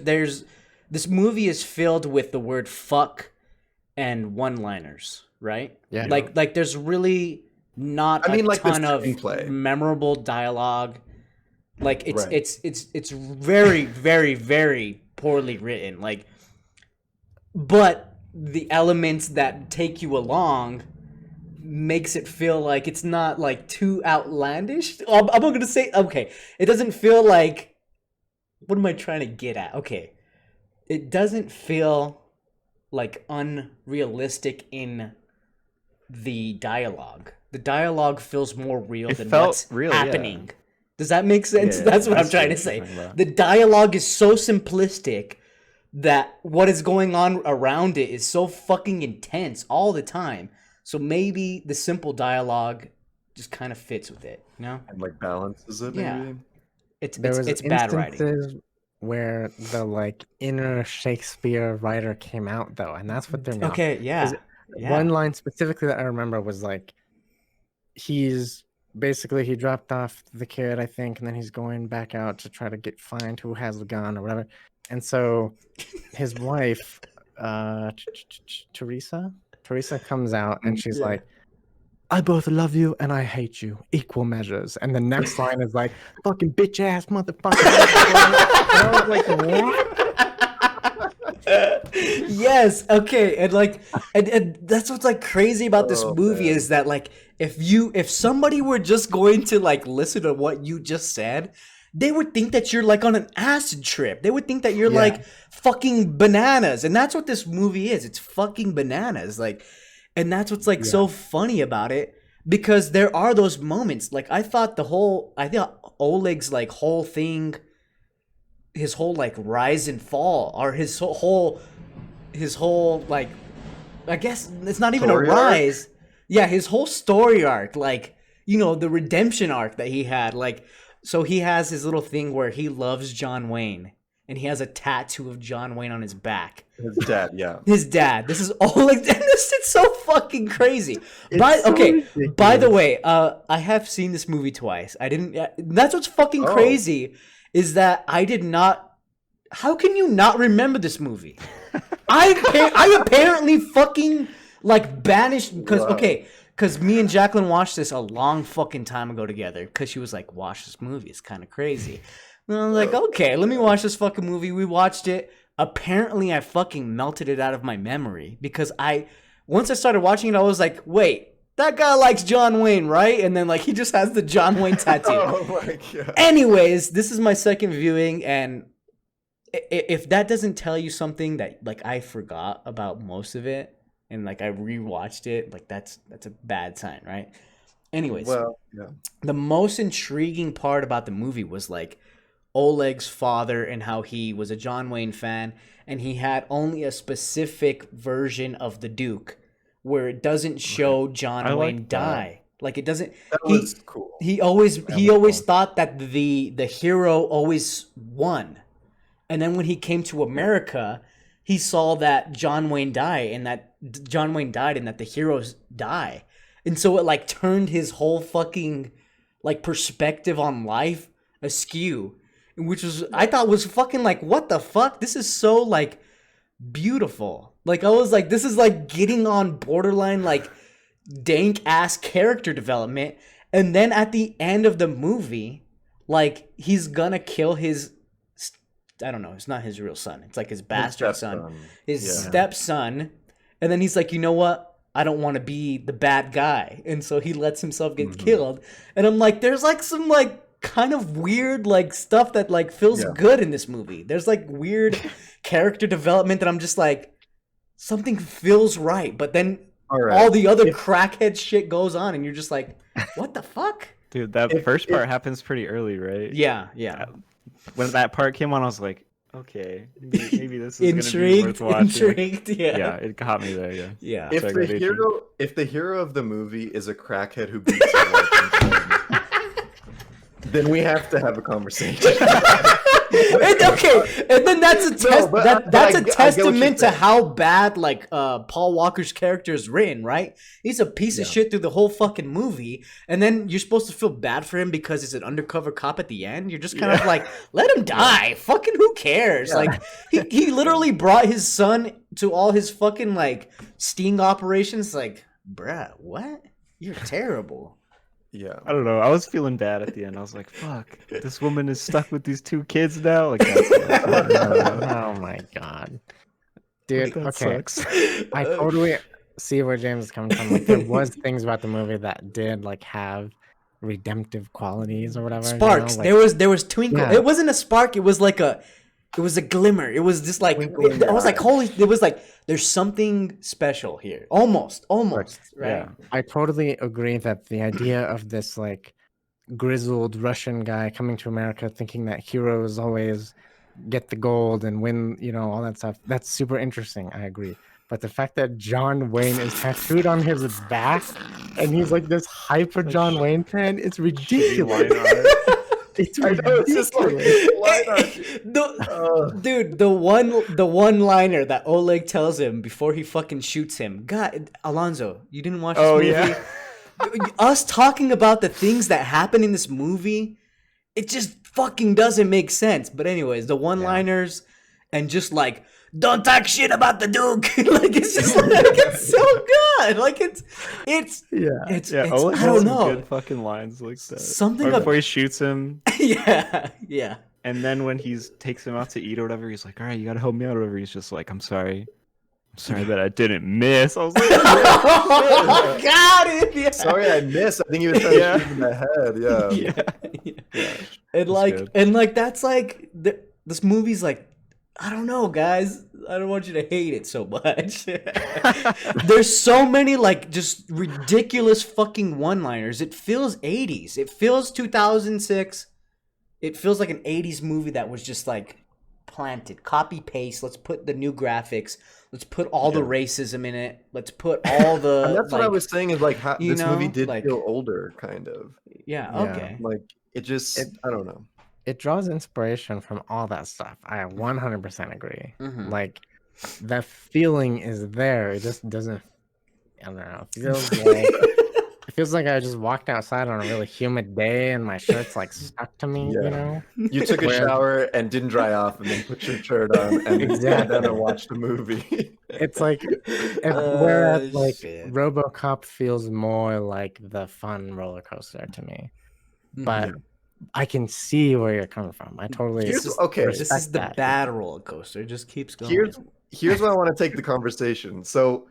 this movie is filled with the word fuck and one-liners, right? Yeah. Like there's really not I mean, a like the ton of screenplay. memorable dialogue. Like it's Right. it's very very very poorly written. Like, but the elements that take you along makes it feel like it's not like too outlandish. I'm gonna say, okay, it doesn't feel like, what am I trying to get at? Okay, it doesn't feel like unrealistic in the dialogue. The dialogue feels more real It than felt what's real, yeah. happening. Does that make sense? Yeah, That's what I'm that's trying what to say. I'm talking about. The dialogue is so simplistic that what is going on around it is so fucking intense all the time. So maybe the simple dialogue just kind of fits with it, you know? And like balances it, Yeah. maybe. There was It's bad writing. instances where the like inner Shakespeare writer came out though, and that's what threw me off. Okay, yeah. Yeah. One line specifically that I remember was like, he's basically he dropped off the kid, I think, and then he's going back out to try to find who has the gun or whatever. And so his wife, Teresa comes out and she's Yeah. like, I both love you and I hate you, equal measures. And the next line is like, fucking bitch ass motherfucker. And I was like, what? Yes, okay, and like, and that's what's like crazy about this Oh, movie man. is that like, if somebody were just going to like listen to what you just said, they would think that you're like on an acid trip. They would think that you're Yeah. like fucking bananas, and that's what this movie is. It's fucking bananas, like, and that's what's like so funny about it, because there are those moments. Like I thought Oleg's like whole thing, his whole like rise and fall, or his whole like, I guess it's not even Story a arc? rise. Yeah, his whole story arc, like, you know, the redemption arc that he had. Like, so he has his little thing where he loves John Wayne, and he has a tattoo of John Wayne on his back. His dad, yeah. His dad. This is all like, this is so fucking crazy. By so the ridiculous. way, I have seen this movie twice. I didn't. That's what's fucking Oh. crazy, is that I did not. How can you not remember this movie? I apparently fucking like banished because Wow. okay, because me and Jacqueline watched this a long fucking time ago together. Because she was like, "Watch this movie. It's kind of crazy." And I was like, "Okay, let me watch this fucking movie." We watched it. Apparently, I fucking melted it out of my memory because once I started watching it, I was like, "Wait, that guy likes John Wayne, right?" And then like he just has the John Wayne tattoo. Oh my god. Anyways, this is my second viewing, and if that doesn't tell you something that like I forgot about most of it, and like I rewatched it, like that's a bad sign, right? Anyways, Well, yeah. the most intriguing part about the movie was like Oleg's father and how he was a John Wayne fan, and he had only a specific version of the Duke where it doesn't show John I Wayne like that. die. Like it doesn't. That he- was cool. He always was cool. thought that the hero always won. And then when he came to America, he saw that John Wayne died and that the heroes die. And so it like turned his whole fucking like perspective on life askew, which was I thought was fucking like, what the fuck? This is so like beautiful. Like I was like, this is like getting on borderline like dank ass character development. And then at the end of the movie, like he's gonna kill his, I don't know, it's not his real son. It's like his bastard son, his Yeah. stepson. And then he's like, you know what? I don't want to be the bad guy. And so he lets himself get killed. And I'm like, there's like some like kind of weird like stuff that like feels Yeah. good in this movie. There's like weird character development that I'm just like, something feels right. But then All right. all the other crackhead shit goes on and you're just like, what the fuck? Dude, that If- first if- part happens pretty early, right? Yeah. When that part came on, I was like, okay, maybe this is gonna be worth watching. Intrigued, yeah. Yeah, it caught me there. Yeah. Yeah. If So I the got 18. hero of the movie is a crackhead who beats his wife in porn, then we have to have a conversation. Okay, and then that's a test. That's a testament to how bad like Paul Walker's character is written, right? He's a piece of shit through the whole fucking movie, and then you're supposed to feel bad for him because he's an undercover cop at the end. You're just kind of like, let him die. Fucking who cares? Yeah. Like he literally brought his son to all his fucking like sting operations. Like, bruh, what? You're terrible. Yeah. I don't know. I was feeling bad at the end. I was like, "Fuck, this woman is stuck with these two kids now." Like, Oh my god, dude. That Okay, sucks. I totally see where James is coming from. Like, there was things about the movie that did like have redemptive qualities or whatever. Sparks. You know? Like, There was twinkle. Yeah. It wasn't a spark. It was a glimmer. It was just like Twinkle in I was your like, holy. It was like there's something special here. Almost, right? Yeah. I totally agree that the idea of this like grizzled Russian guy coming to America thinking that heroes always get the gold and win, you know, all that stuff, that's super interesting. I agree. But the fact that John Wayne is tattooed on his back and he's like this hyper John Wayne fan, it's ridiculous. It's ridiculous. Dude, the one liner that Oleg tells him before he fucking shoots him. God, Alonzo, you didn't watch this movie? Yeah. Us talking about the things that happen in this movie, it just fucking doesn't make sense. But anyways, the one-liners and just like, don't talk shit about the Duke. Like it's just like it's so good. Like it's Oleg I has don't some know. good fucking lines like that. Something Or before he shoots him, yeah. and then when he takes him out to eat or whatever, he's like, "All right, you gotta help me out," or whatever. He's just like, "I'm sorry that I didn't miss." I was like, Oh, got it. Yeah. Sorry, I missed. I think he was trying to shoot him in the head. Yeah. And like that's like this movie's like, I don't know, guys. I don't want you to hate it so much. There's so many like just ridiculous fucking one-liners. It feels 80s. It feels 2006. It feels like an 80s movie that was just like planted, copy paste. Let's put the new graphics. Let's put all the racism in it. Let's put all the. And that's what I was saying is like how you this movie know, did like- feel older, kind of. Yeah. Okay. Like it just, I don't know. It draws inspiration from all that stuff. I 100% agree. Mhm. Like, the feeling is there. It just doesn't. I don't know. It feels like I just walked outside on a really humid day and my shirt's like stuck to me. Yeah. You know. You took a Where- shower and didn't dry off, and then put your shirt on and sat down and watched a movie. It's like, whereas like shit. RoboCop feels more like the fun roller coaster to me, but I can see where you're coming from. I totally Okay, This is respect the that. bad roller coaster. It just keeps going. Here's where I want to take the conversation. So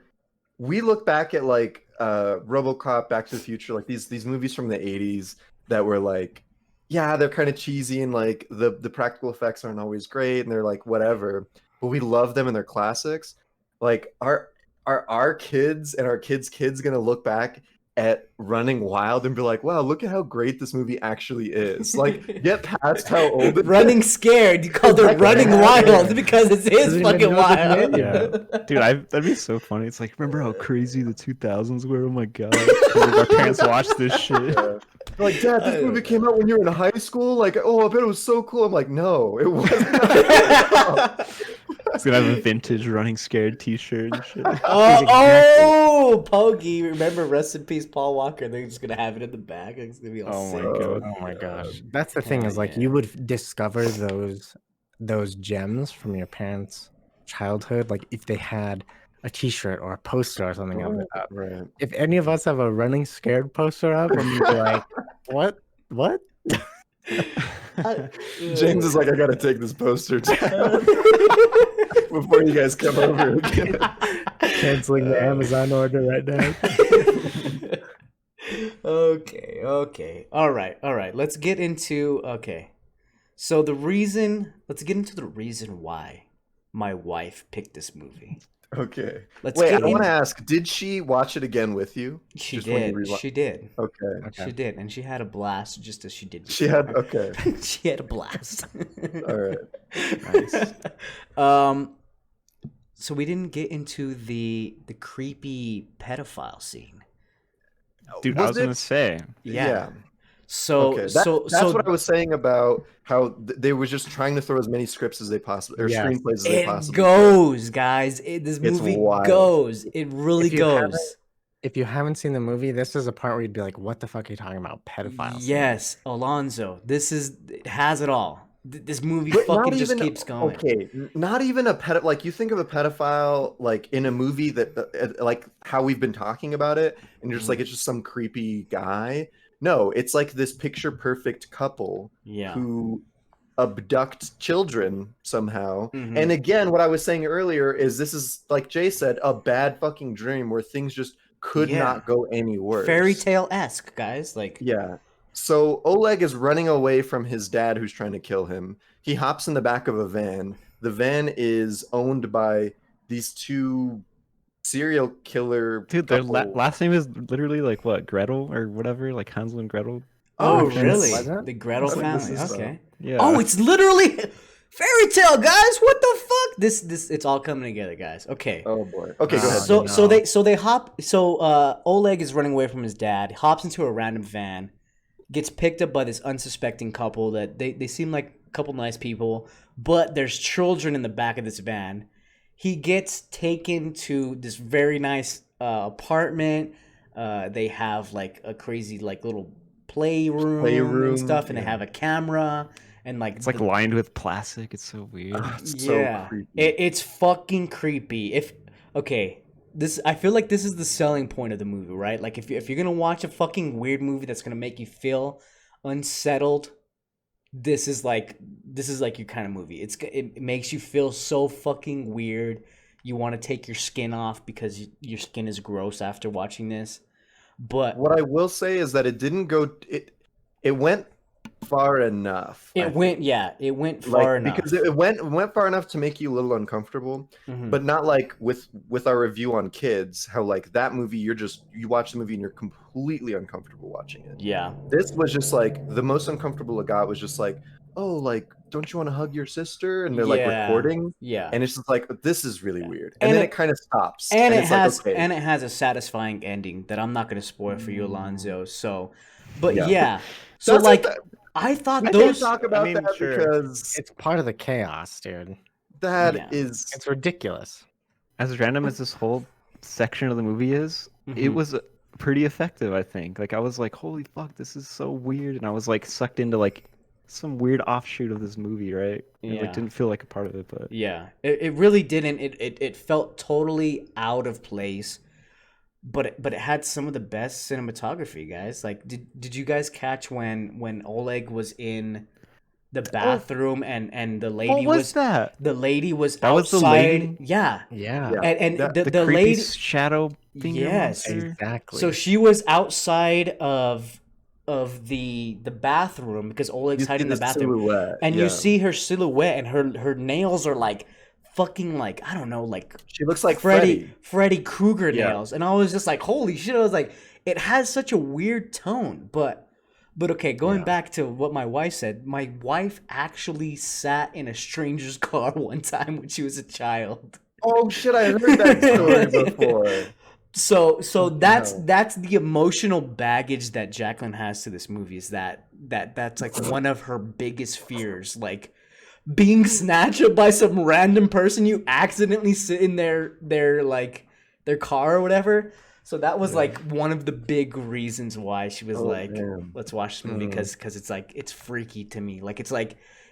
we look back at like RoboCop, Back to the Future, like these movies from the 80s that were like, yeah, they're kind of cheesy and like the practical effects aren't always great and they're like whatever, but we love them and they're classics. Like are our kids and our kids' kids gonna look back at Running Wild and be like, wow, look at how great this movie actually is. Like, get past how old it Running Scared. You called it Running Wild because it is Doesn't even fucking know the wild. name. Yeah, dude, that'd be so funny. It's like, remember how crazy the 2000s were? Oh my god, like, our parents watched this shit. Yeah. Like, Dad, this movie came out when you were in high school. Like, oh, I bet it was so cool. I'm like, no, it wasn't. He's gonna have a vintage Running Scared T-shirt and shit. Oh, Pokey. Remember, rest in peace, Paul Walker. They're just going to have it in the bag. It's going to be all Oh my sick. god. Oh my gosh, that's the thing is like yeah. you would discover those gems from your parents' childhood, like if they had a T-shirt or a poster or something of it up. Right. If any of us have a Running Scared poster up, and you'd be like, what? James is like, I gotta take this poster down before you guys come over again. Canceling the Amazon order right now. Okay. All right. Let's get into So let's get into the reason why my wife picked this movie. Okay. Let's Wait, I get want to in- ask, did she watch it again with you? She Just when you did. rewa- She did. Okay. Okay. She did, and she had a blast just as she did. She had, before. okay. She had a blast. All right. Nice. So we didn't get into the creepy pedophile scene. Dude, Was I was it- gonna say, Yeah. So Okay, so that's what I so was saying about how they were just trying to throw as many scripts as they possibly or Yes. screenplays as they it possibly could. goes, guys. This It's movie wild. goes. It really If you haven't goes. if you haven't seen the movie, this is a part where you'd be like, "What the fuck are you talking about? Pedophile scenes." Yes, Alonzo. It has it all. This movie But not fucking just even keeps going. okay, not even a ped like you think of a pedophile like in a movie that like how we've been talking about it, and you're just like it's just some creepy guy. No, it's like this picture perfect couple Yeah. who abduct children somehow. Mhm. And again, what I was saying earlier is this is like Jay said, a bad fucking dream where things just could Yeah. not go any worse. Fairy tale-esque, guys. Like Yeah. So Oleg is running away from his dad who's trying to kill him. He hops in the back of a van. The van is owned by these two serial killer Dude, their couple. last name is literally like what, Gretel or whatever, like Hansel and Gretel. Oh, shit. really? Was it? The Gretel I think this family. is, Okay. Yeah. Oh, it's literally fairy tale, guys. What the fuck? This it's all coming together, guys. Okay. Oh boy. Okay, go ahead. So they hop. So Oleg is running away from his dad. Hops into a random van, gets picked up by this unsuspecting couple that they seem like a couple nice people, but there's children in the back of this van. He gets taken to this very nice apartment. They have like a crazy like little playroom and stuff, and they yeah. have a camera and like It's like lined with plastic. It's so weird. It's so creepy. It's fucking creepy. I feel like this is the selling point of the movie, right? Like if you're gonna watch a fucking weird movie that's gonna make you feel unsettled, this is like your kind of movie. It makes you feel so fucking weird. You want to take your skin off because your skin is gross after watching this. But What I will say is that it didn't go. It went far enough. it went far enough. because it went far enough to make you a little uncomfortable, Mhm. but not like with our review on Kids. How like that movie, you watch the movie and you're completely uncomfortable watching it. Yeah. This was just like the most uncomfortable I got was just like, oh, like don't you want to hug your sister? And they're like Yeah. recording, Yeah. and it's just like this is really weird, And and then it- it kind of stops, And it it's like, has okay. and it has a satisfying ending that I'm not going to spoil for you, Alonzo. So, but Yeah. yeah. So That's like what I thought we can't those talk about mean, that sure. because It's part of the chaos, dude. that Yeah. is It's ridiculous. As random as this whole section of the movie is, it Mhm. was pretty effective, I think. Like I was like, holy fuck, this is so weird, and I was like sucked into like some weird offshoot of this movie, right? It Yeah. like didn't feel like a part of it, but Yeah, it really didn't. It felt totally out of place, but it had some of the best cinematography, guys. Like, did you guys catch when Oleg was in the bathroom and the lady what was that? the lady was That was the outside? lady? Yeah, Yeah, Yeah. and That- the The creepy lady. shadow finger Yes. monster? exactly. So she was outside of the bathroom because Oleg's you see hiding in the the bathroom. silhouette, And yeah. you see her silhouette, and her nails are like fucking like I don't know, like She looks like Freddy. Freddy Krueger Yeah. nails. And I was just like, holy shit! I was like, it has such a weird tone, but okay. Going Yeah. back to what my wife said, my wife actually sat in a stranger's car one time when she was a child. Oh shit! I heard that story before. So that's Wow. that's the emotional baggage that Jacqueline has to this movie is that's like one of her biggest fears, like being snatched up by some random person you accidentally sit in their like their car or whatever. So that was like one of the big reasons why she was Oh, like, man. let's watch this movie because it's like it's freaky to me. Like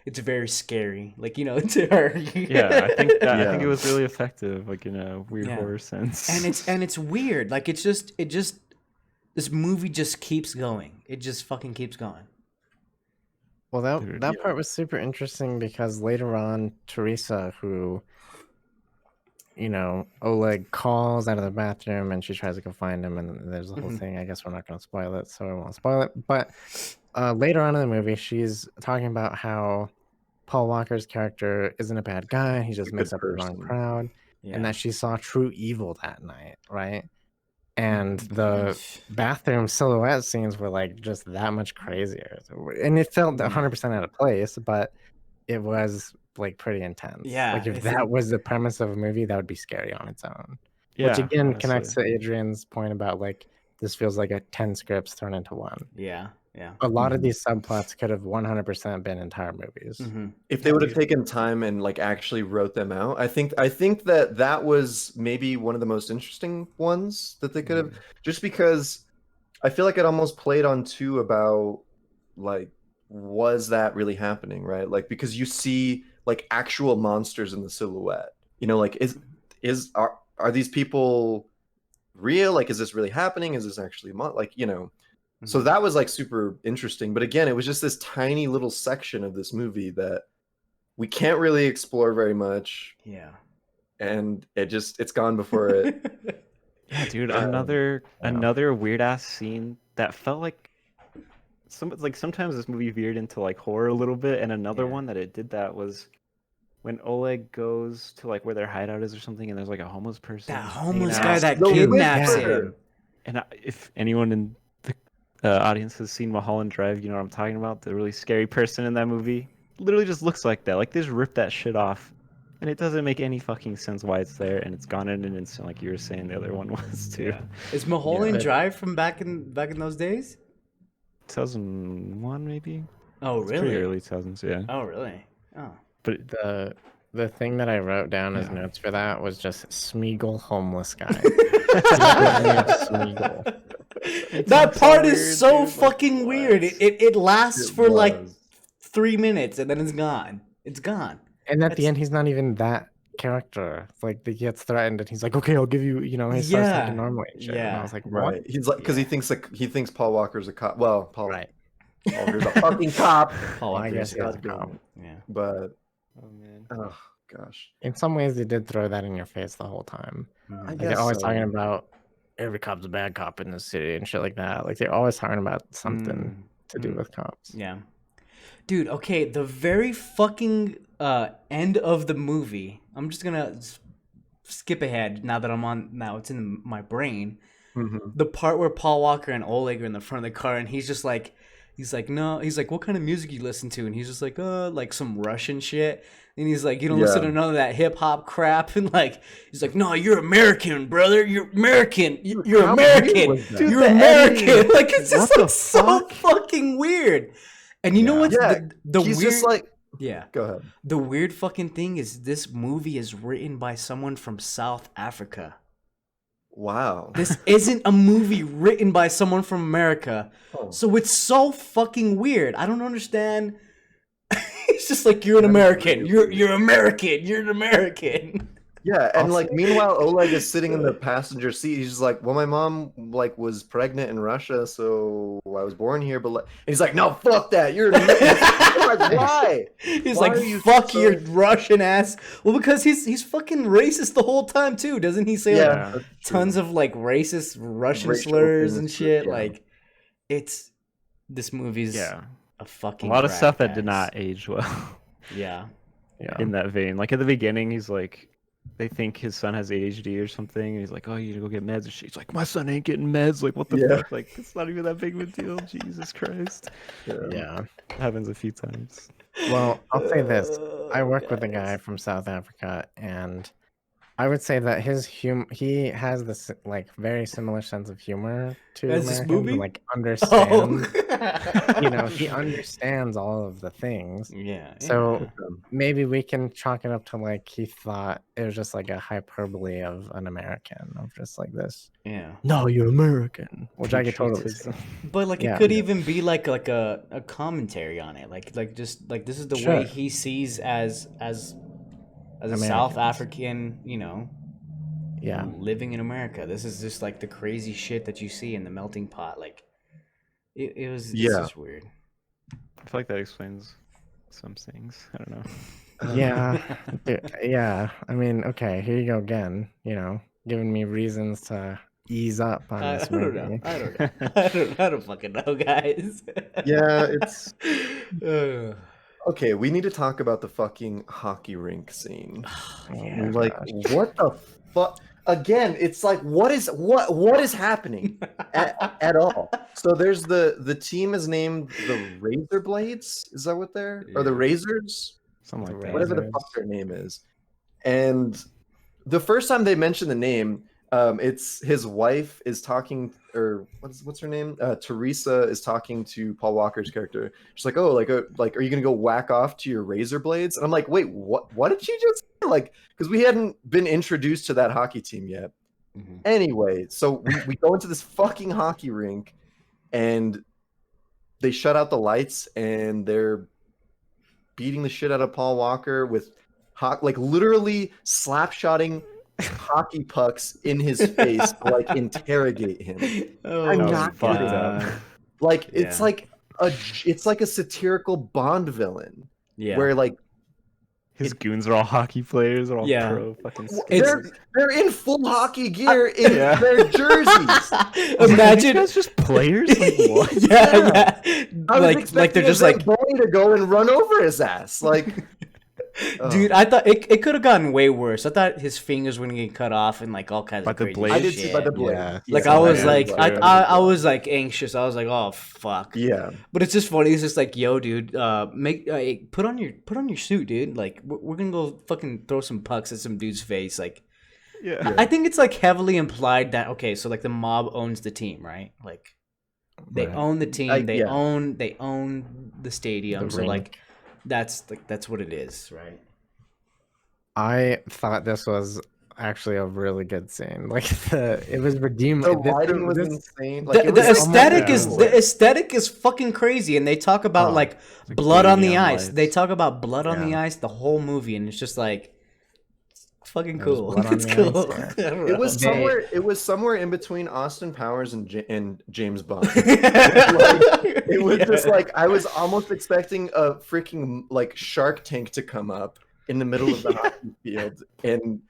it's very scary, like to her. Yeah, I think Yeah. it was really effective, like in a weird Yeah. horror sense. and it's weird. Like it just this movie just keeps going. It just fucking keeps going. Well, Dude, that yeah. part was super interesting because later on, Teresa, who, Oleg calls out of the bathroom and she tries to go find him, and there's a whole Mhm. thing. I guess we're not going to spoil it, so I won't spoil it. But later on in the movie, she's talking about how Paul Walker's character isn't a bad guy. He just a makes good up the wrong person. crowd, Yeah. and that she saw true evil that night, right? And the bathroom silhouette scenes were like just that much crazier, and it felt Yeah. 100% out of place, but it was like pretty intense. Yeah, like if if that it- was the premise of a movie, that would be scary on its own. yeah, Which again connects honestly. to Adrian's point about like this feels like a 10 scripts thrown into one. Yeah. Yeah. A lot of Mhm. these subplots could have 100% been entire movies. Mm-hmm. If they would have taken time and like actually wrote them out, I think that was maybe one of the most interesting ones that they could have, just because I feel like it almost played on too about like, was that really happening, right? Like, because you see like actual monsters in the silhouette, like are these people real? Like, is this really happening? Is this actually so that was like super interesting. But again, it was just this tiny little section of this movie that we can't really explore very much, Yeah. and it's gone before it. Yeah, dude, Um, another weird ass scene that felt like sometimes this movie veered into like horror a little bit, and another Yeah. one that it did that was when Oleg goes to like where their hideout is or something, and there's like a homeless person. That hanging homeless guy out. that The kidnaps Whisperer. him. And if anyone in the audience has seen Mulholland Drive, you know what I'm talking about. The really scary person in that movie literally just looks like that. Like they just rip that shit off, and it doesn't make any fucking sense why it's there, and it's gone in an instant, like you were saying the other one was too. Yeah. Is Mulholland Yeah. Drive from back in those days? 2001 maybe. Oh, It's really? pretty early 2000s, yeah. Oh, really? Oh. But The thing that I wrote down as Yeah. notes for that was just Smeagol homeless guy. Smeagol. That part weird, is so dude, like, fucking weird. what? It lasts It for like was. 3 minutes and then it's gone. It's gone. And at the That's- end, he's not even that character. It's like he gets threatened, and he's like, "Okay, I'll give you." He starts Yeah. talking normally and shit. And I Yeah. was like, "What?" Right. He's like, because he thinks Paul Walker's a cop. Well, Paul Right. Walker's a fucking cop. Paul I Walker's guess he a is a cop. cop. Yeah. But oh man. oh gosh, In some ways, they did throw that in your face the whole time. I Mhm. Like guess they're always so. talking about every cop's a bad cop in the city and shit like that. Like they're always talking about something to do with cops. Yeah. Dude, okay, the very fucking end of the movie. I'm just gonna skip ahead now that now it's in my brain. Mhm. The part where Paul Walker and Oleg are in the front of the car and he's like, no, he's like, what kind of music you listen to? And he's just like some Russian shit. And he's like, you don't listen to Yeah. none of that hip hop crap. And like, he's like, no, you're American, brother. You're American. You're How weird American. was that? You're American. Like, it's just What the like so fuck? fucking weird. And you know what's Yeah, the he's weird? just like, Yeah. go ahead. The weird fucking thing is this movie is written by someone from South Africa. Wow. This isn't a movie written by someone from America. Oh. So it's so fucking weird. I don't understand. It's just like you're an American. You're American. You're an American. Yeah, and Also- like meanwhile, Oleg is sitting in the passenger seat. He's just like, "Well, my mom like was pregnant in Russia, so I was born here." But and he's like, "No, fuck that. You're an American." I'm like, why? He's Why like, are you fuck so- your Russian ass. Well, because he's fucking racist the whole time too. Doesn't he say like Yeah, that's tons true. of like racist Russian Racial slurs things, and shit? yeah. Like, this movie's Yeah. a A fucking lot of crack, stuff that guys. did not age well Yeah. Yeah. in that vein. Like at the beginning, he's like, they think his son has ADHD or something, and he's like, "Oh, you need to go get meds." And she's like, "My son ain't getting meds." Like, what the Yeah. fuck? Like, it's not even that big of a deal. Jesus Christ. Yeah. It happens a few times. Well, I'll say this. I work with a guys. guy from South Africa, and I would say that he has this like very similar sense of humor to As this Americans, movie? and, like Oh. understands. He understands all of the things. Yeah. So maybe we can chalk it up to like he thought it was just like a hyperbole of an American, of just like this. yeah. No, you're American, which I could totally see. Patriotism. But like Yeah. it could even be like a commentary on it. Like just like this is the Sure. way he sees as a Americans. South African, Yeah. living in America. This is just like the crazy shit that you see in the melting pot. Like it was it's Yeah. just weird. I feel like that explains some things. I don't know. Yeah. Yeah. I mean, okay, here you go again, giving me reasons to ease up on I this don't movie. know. I don't know. I don't fucking know, guys. Yeah, it's Uh, okay. We need to talk about the fucking hockey rink scene. Oh, Like, gosh. what the fuck? Again, it's like, what is happening at all? So there's the team is named the Razor Blades. Is that what they're or the Yeah. Razors? Something like that. Whatever the Razors. fuck their name is. And the first time they mentioned the name, It's his wife is talking, or what's her name? Teresa is talking to Paul Walker's character. She's like, "Oh, like, are you gonna go whack off to your razor blades?" And I'm like, "Wait, what? What did she just say?" Like, because we hadn't been introduced to that hockey team yet. Mm-hmm. Anyway, so we go into this fucking hockey rink, and they shut out the lights, and they're beating the shit out of Paul Walker with like literally slap-shotting hockey pucks in his face to like interrogate him. Oh, I'm That was not fucked kidding. up. Like Yeah. it's like a satirical Bond villain yeah. where like His goons are all hockey players, they're all Yeah. pro fucking It's- they're in full hockey gear in Yeah. their jerseys. Imagine That's just players. Like what? yeah. I was Like expecting they're just a like, boy to go and run over his ass. Like, dude, I thought it could have gotten way worse. I thought his fingers were gonna get cut off and like all kinds By of the crazy blade? I did shit. see by the blade. Yeah. Like Yeah, I was yeah, like, yeah. I was like anxious. I was like, oh fuck. yeah. But it's just funny. It's just like, yo, dude, put on your suit, dude. Like we're gonna go fucking throw some pucks at some dude's face. Like Yeah. I think it's like heavily implied that okay, so like the mob owns the team, right? Like they Right. own the team. They yeah. own the stadium. The so rink. like that's what it is, right? I thought this was actually a really good scene. Like it was redeeming. The lighting was this- insane. Like, it The was aesthetic yeah. is the aesthetic is fucking crazy, and they talk about Oh, like like blood on the neon ice. They lights. talk about blood on the Yeah. ice the whole movie, and it's just like fucking There was cool. blood on It's the cool. ice, I don't It was know. somewhere. It was somewhere in between Austin Powers and James Bond. It was just like I was almost expecting a freaking like Shark Tank to come up in the middle of the hockey field, and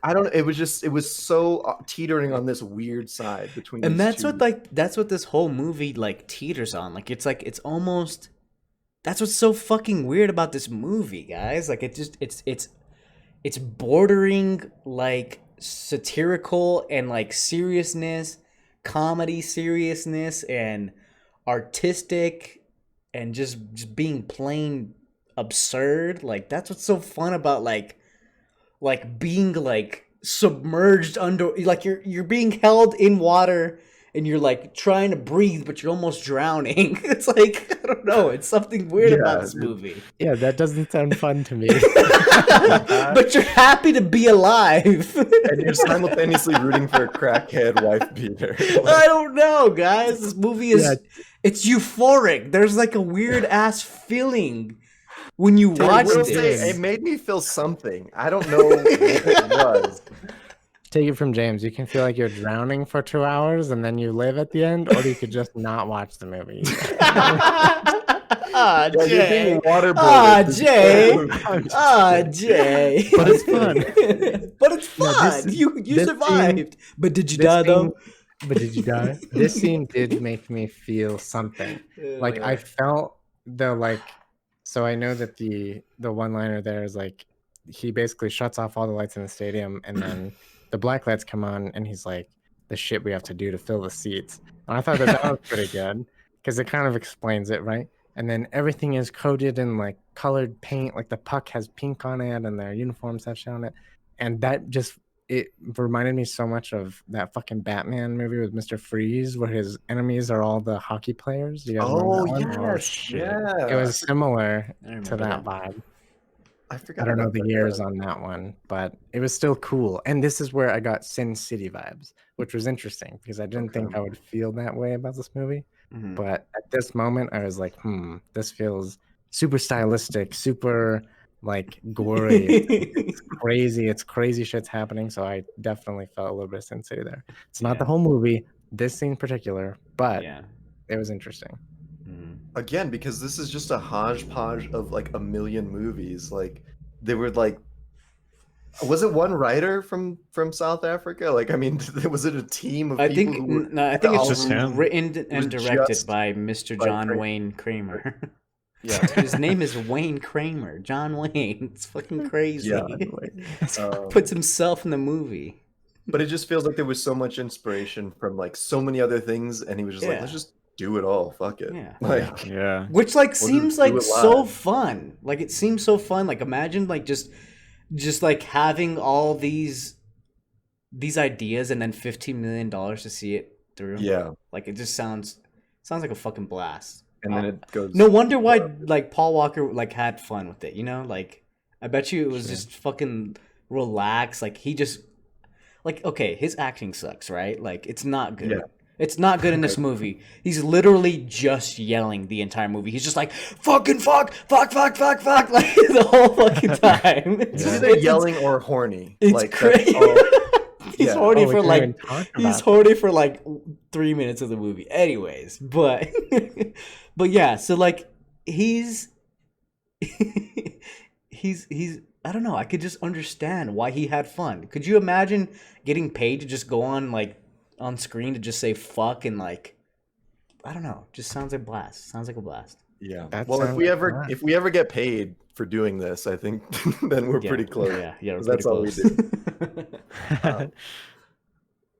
I don't. It was so teetering on this weird side between. And these that's two. that's what this whole movie like teeters on. Like it's almost that's what's so fucking weird about this movie, guys. Like it's bordering like satirical and like seriousness, comedy seriousness and artistic and just being plain absurd. Like that's what's so fun about like being like submerged under like you're being held in water and you're like trying to breathe but you're almost drowning. It's like I don't know, it's something weird about Yeah, this movie. Yeah, that doesn't sound fun to me. But you're happy to be alive. and you're simultaneously rooting for a crackhead wife beater. I don't know, guys. This movie is Yeah. it's euphoric. There's like a weird ass feeling when you I watch will say this. it made me feel something. I don't know what it was. Take it from James. You can feel like you're drowning for 2 hours and then you live at the end, or you could just not watch the movie. Ah, Yeah, you're Jay. being waterboarded. Ah, This is Jay. so- Ah, Jay. But it's fun. But it's No, fun. this- You this survived. But did you this die though? But did you die? This scene did make me feel something. Like I felt the like. So I know that the one-liner there is like he basically shuts off all the lights in the stadium, and then the black lights come on, and he's like, "The shit we have to do to fill the seats." And I thought that was pretty good because it kind of explains it, right? And then everything is coated in like colored paint, like the puck has pink on it, and their uniforms have shown it, and that just it reminded me so much of that fucking Batman movie with Mr. Freeze, where his enemies are all the hockey players. You guys remember Oh that one? yes, shit. yeah. It was similar I remember to that that. vibe. I forgot. I don't know about the that, years yeah. on that one, but it was still cool. And this is where I got Sin City vibes, which was interesting because I didn't think Okay. I would feel that way about this movie. Mhm. But at this moment, I was like, this feels super stylistic, super like gory. It's crazy. It's crazy shit's happening. So I definitely felt a little bit of Sin City there. It's not the Yeah. whole movie, this scene in particular, but Yeah. it was interesting. Mhm. Again, because this is just a hodgepodge of like a million movies. Like they were like, was it one writer from South Africa? Like, I mean, was it a team of I people think who were? no, I think it's all just him. written and was directed just by Mr. by John Kramer. Wayne Kramer. Yeah, His name is Wayne Kramer. John Wayne. It's fucking crazy. yeah. Um, Puts himself in the movie. but it just feels like there was so much inspiration from like so many other things, and he was just like, Yeah. let's just do it all. Fuck it. Yeah. Like, Yeah. Which like just seems do like it so live. fun. Like it seems so fun. Like imagine like just like having all these these ideas and then $15 million to see it through. Yeah, Like it just sounds like a fucking blast. and then it goes. No wonder why like Paul Walker like had fun with it, you know? Like I bet you it was Sure. just fucking relaxed. Like he just like okay, his acting sucks, right? Like it's not good. Yeah. It's not good in this movie. He's literally just yelling the entire movie. He's just like fucking fuck, like the whole fucking time. It's either yelling or horny. It's like crazy. that's all- He's Yeah. horny Oh, we for didn't like even talk he's about horny for like 3 minutes of the movie. Anyways, but but yeah, so like he's he's I don't know. I could just understand why he had fun. Could you imagine getting paid to just go on like on screen to just say fuck and like I don't know. Just sounds like a blast. Sounds like a blast. Yeah. That Well, if sounds we like ever fun. if we ever get paid for doing this, I think then we're Yeah, pretty close. Yeah, we're 'Cause that's all we pretty close.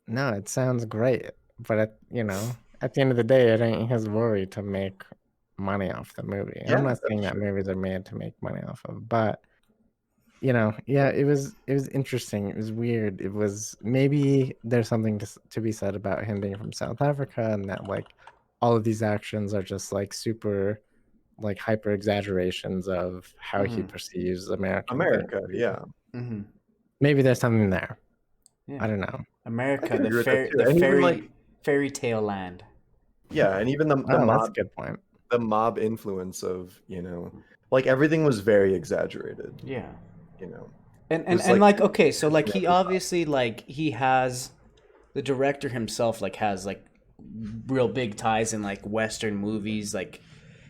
No, it sounds great, but at the end of the day, it ain't his worry to make money off the movie. Yeah, I'm not saying that's that movies are made to make money off of, but yeah, it was interesting. It was weird. It was maybe there's something to be said about him being from South Africa and that like all of these actions are just like super like hyper exaggerations of how he Mhm. perceives America. America, yeah. Mhm. Maybe there's something there. Yeah. I don't know. America, can agree with that too. the And even, fairy like- fairy tale land. Yeah, and even the Oh, that's a mob good point. the mob influence of, like everything was very exaggerated, Yeah. It And was, like okay, so like he Yeah. obviously like he has the director himself like has like real big ties in like Western movies. Like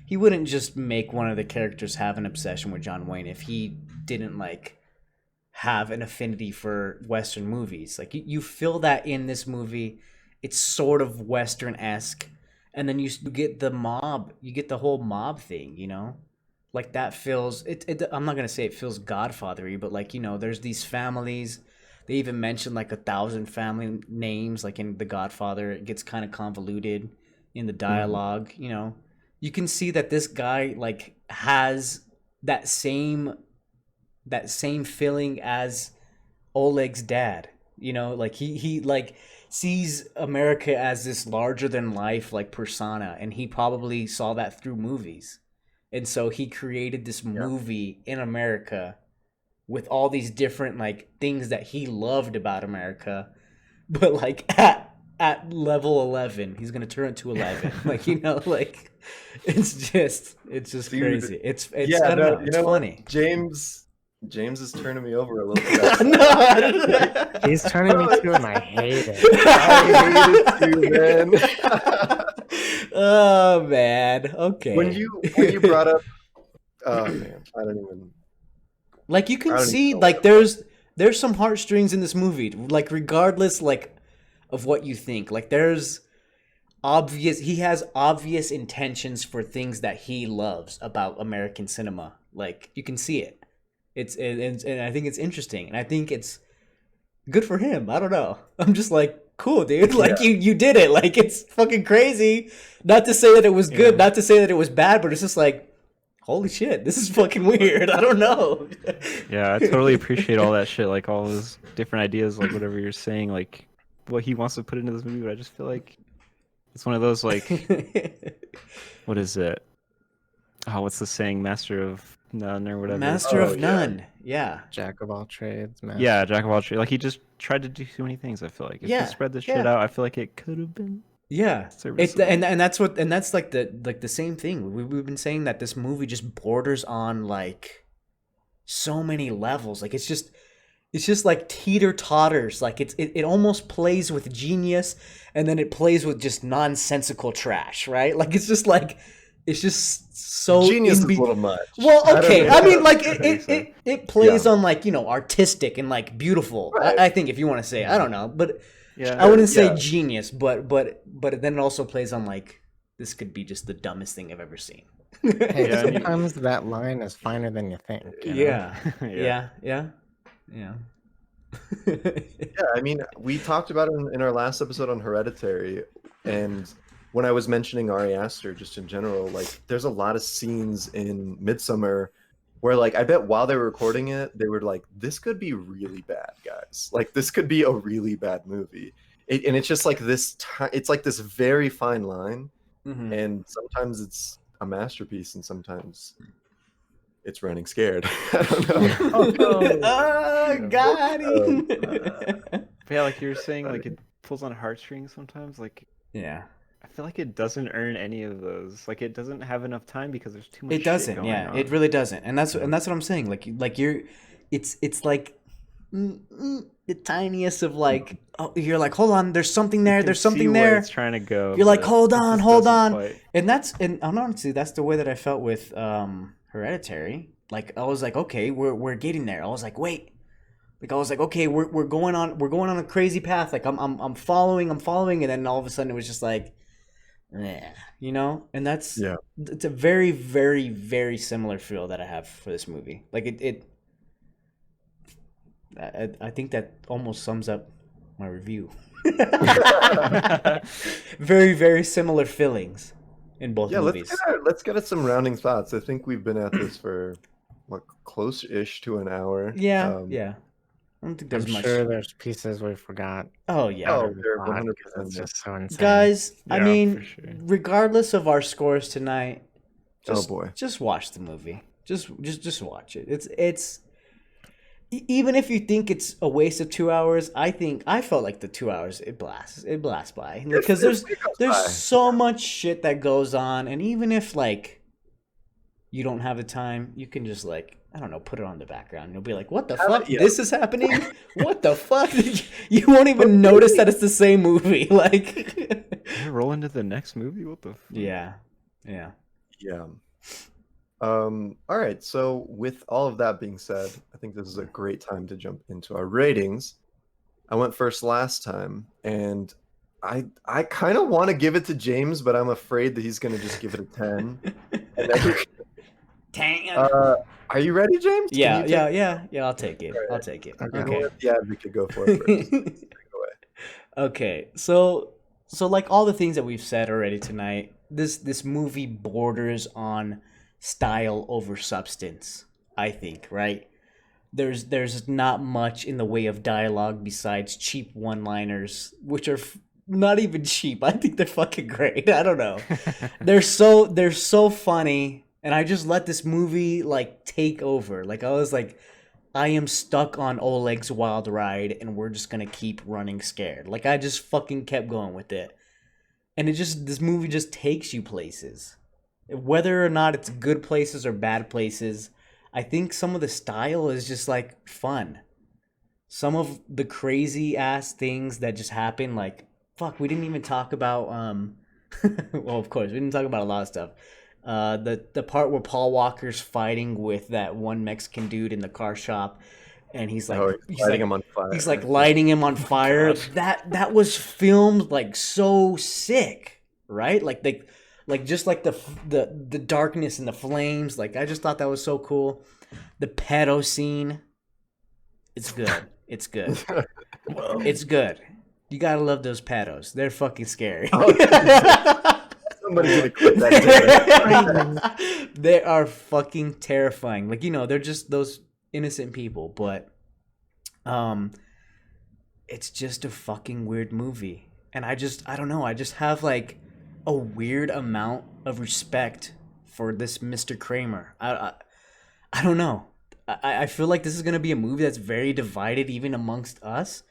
he wouldn't just make one of the characters have an obsession with John Wayne if he didn't like have an affinity for Western movies. Like you feel that in this movie. It's sort of Western-esque. And then you get the mob, you get the whole mob thing, like that feels I'm not gonna say it feels godfathery, but like there's these families. They even mention like 1,000 family names like in the Godfather. It gets kind of convoluted in the dialogue. You can see that this guy like has that same feeling as Oleg's dad. Like he like sees America as this larger than life like persona, and he probably saw that through movies. And so he created this movie in America with all these different like things that he loved about America, but like at level 11, he's gonna turn it to 11. Like like it's just Dude, crazy. It's yeah, I don't no, know. It's what? funny. James is turning me over a little bit. No. He's turning me too, and I hate it. I hate it too, man. Oh man. Okay. When you brought up, oh man, I don't even. like you can I don't see even know like there's some heartstrings in this movie, like regardless like of what you think. Like he has obvious intentions for things that he loves about American cinema. Like you can see it. And I think it's interesting, and I think it's good for him. I don't know. I'm just like, cool, dude. Like you did it. Like it's fucking crazy. Not to say that it was good, not to say that it was bad, but it's just like, holy shit, this is fucking weird. I don't know. Yeah, I totally appreciate all that shit, like all those different ideas, like whatever you're saying, like what he wants to put into this movie. But I just feel like it's one of those like, what is it? Oh, what's the saying? Master of none or whatever. Master Oh, of yeah. none. Yeah. Jack of all trades, man. Yeah, jack of all trades. Like he just tried to do too many things. I feel like if Yeah, he spread this yeah. shit out, I feel like it could have been. Yeah, Serviceable. and that's like the same thing. We've been saying that this movie just borders on like so many levels. Like it's just like teeter totters. Like it almost plays with genius, and then it plays with just nonsensical trash. Right? Like it's just so Genius is a little much. Well, I don't okay. know. I mean, like I think so. it plays Yeah. on like artistic and like beautiful. Right. I think if you want to say, I don't know, but. Yeah, I wouldn't say Yeah. genius, but then it also plays on like this could be just the dumbest thing I've ever seen. Hey, Yeah, I mean- sometimes that line is finer than you think. You know? Yeah. Yeah. Yeah, I mean, we talked about it in our last episode on Hereditary, and when I was mentioning Ari Aster, just in general, like there's a lot of scenes in Midsummer where like I bet while they were recording it, they were like, "This could be really bad, guys. Like this could be a really bad movie." And it's just like this. It's like this very fine line, Mhm. and sometimes it's a masterpiece, and sometimes it's running scared. I don't know. Oh, got him. But yeah, like you were saying, like it pulls on heartstrings sometimes. Like Yeah. I feel like it doesn't earn any of those. Like it doesn't have enough time because there's too much. It doesn't. Shit going Yeah, on. it really doesn't. And that's what I'm saying. Like you're, it's like the tiniest of like. Oh, you're like, hold on. There's something there. You can There's see something where there. it's trying to go. You're like, but hold it on, just hold doesn't on. quite- And honestly, that's the way that I felt with Hereditary. Like I was like, okay, we're getting there. I was like, wait. Like I was like, okay, we're going on a crazy path. Like I'm following, and then all of a sudden it was just like, you know. And that's Yeah. It's a very, very, very similar feel that I have for this movie. Like I think that almost sums up my review. Very, very similar feelings in both Yeah, movies. let's get at some rounding thoughts. I think we've been at this for what, close-ish to an hour. Yeah. I don't think I'm there's much. sure there's pieces we forgot. Oh yeah. Oh, out of the they're plot 100% 'cause it's just so insane. Guys, I Yeah, mean, for sure. regardless of our scores tonight, just, Oh, boy. just watch the movie. Just watch it. It's even if you think it's a waste of 2 hours, I felt like the 2 hours it blasts by because it goes there's by. so much shit that goes on, and even if like you don't have the time, you can just like, I don't know, put it on the background. You'll be like, what the fuck? yeah. This is happening? What the fuck? You won't even notice that it's the same movie. Like, Can I roll into the next movie? What the? Fuck? yeah. Yeah. All right. So with all of that being said, I think this is a great time to jump into our ratings. I went first last time, and I kind of want to give it to James, but I'm afraid that he's going to just give it a 10. And then are you ready, James? Can Yeah, you take- yeah. I'll take it. I'll take it. Okay. Okay. Let the advocate go for it first. Take it away. Okay. So like all the things that we've said already tonight, this movie borders on style over substance, I think, right? There's not much in the way of dialogue besides cheap one-liners, which are not even cheap. I think they're fucking great. I don't know. they're so funny, and I just let this movie like take over. Like I was like, I am stuck on Oleg's wild ride, and we're just gonna keep running scared. Like I just fucking kept going with it, and this movie just takes you places, whether or not it's good places or bad places. I think some of the style is just like fun. Some of the crazy ass things that just happen, like fuck, we didn't even talk about well, of course, we didn't talk about a lot of stuff. The part where Paul Walker's fighting with that one Mexican dude in the car shop, and he's like, lighting him on fire. he's like lighting him on fire. That was filmed like so sick, right? Like just like the darkness and the flames. Like I just thought that was so cool. The pedo scene, it's good. It's good. It's good. You gotta love those pedos. They're fucking scary. Somebody's gonna quit that day. They are fucking terrifying. Like, you know, they're just those innocent people, but it's just a fucking weird movie. And I don't know, I just have like a weird amount of respect for this Mr. Kramer. I don't know. I feel like this is gonna be a movie that's very divided even amongst us.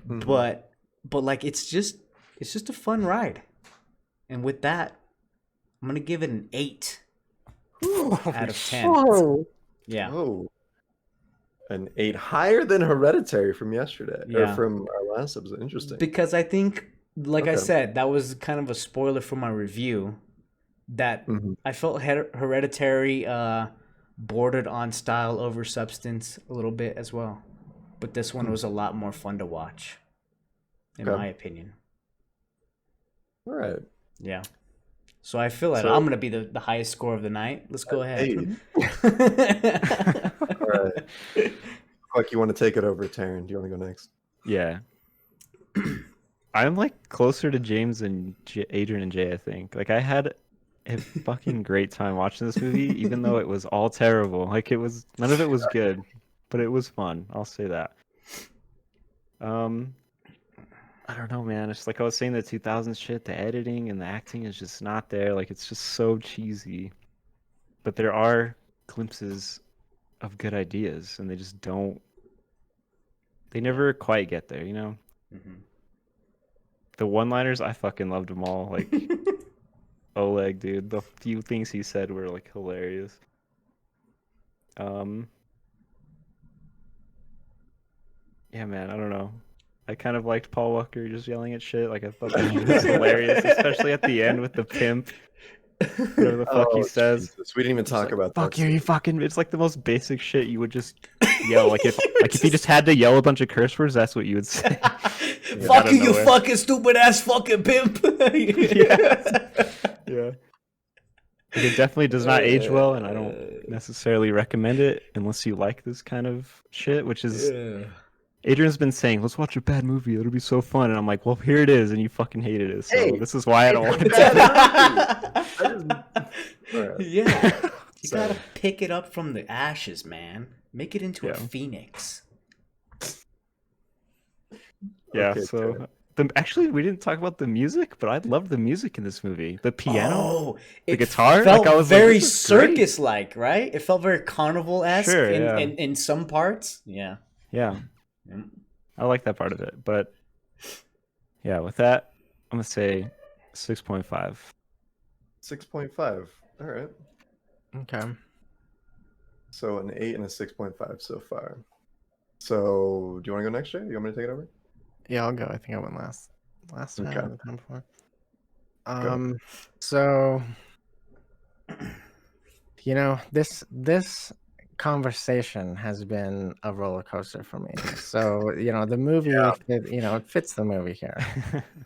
Mhm. But like it's just a fun ride. And with that, I'm gonna give it an 8 out of 10. Whoa. Yeah. Oh, an 8, higher than Hereditary from yesterday, Yeah. or from our last episode. Interesting. Because I think, like I Okay. said, that was kind of a spoiler for my review. That Mhm. I felt Hereditary bordered on style over substance a little bit as well. But this one was a lot more fun to watch, in Okay. my opinion. All right. Yeah. So I feel like So- I'm gonna be the highest score of the night. Let's go ahead. All right. Quick, you want to take it over, Taryn? Do you want to go next? Yeah. I'm like closer to James and Adrian and Jay, I think. Like I had a fucking great time watching this movie, even though it was all terrible. Like, it was none of it was good, but it was fun. I'll say that. I don't know, man. It's like I was saying, the 2000s shit, the editing and the acting is just not there. Like, it's just so cheesy. But there are glimpses of good ideas, and they just don't. They never quite get there, you know? Mhm. The one-liners, I fucking loved them all. Like, Oleg, dude, the few things he said were like hilarious. Yeah, man, I don't know. I kind of liked Paul Walker just yelling at shit. Like, I thought that shit was hilarious, especially at the end with the pimp. Whatever the fuck he says. Jesus. We didn't even talk Like, about fuck that. you, you fucking. It's like the most basic shit you would just yell. Like, if you just had to yell a bunch of curse words, that's what you would say. Fuck you, you fucking stupid ass fucking pimp. Yeah. Like, it definitely does not age well, and I don't necessarily recommend it unless you like this kind of shit, which is... Adrian's been saying, let's watch a bad movie, it'll be so fun, and I'm like, well, here it is, and you fucking hated it, so Hey, this is why I don't want to. Yeah. You gotta pick it up from the ashes, man. Make it into a Yeah. phoenix. Yeah, Okay, so... Actually, we didn't talk about the music, but I loved the music in the movie. The piano, Oh, the it guitar, felt like, I was like, very this is great. circus-like, right? It felt very carnival-esque Sure, yeah. in some parts. Yeah. Yeah, I like that part of it, but yeah, with that, I'm gonna say 6.5. 6.5. All right. Okay. So an 8 and a 6.5 so far. So do you want to go next, Jay? You want me to take it over? Yeah, I'll go. I think I went last time Okay. or the time before. Go. So you know, this conversation has been a roller coaster for me. So, you know, the movie, it fits the movie here.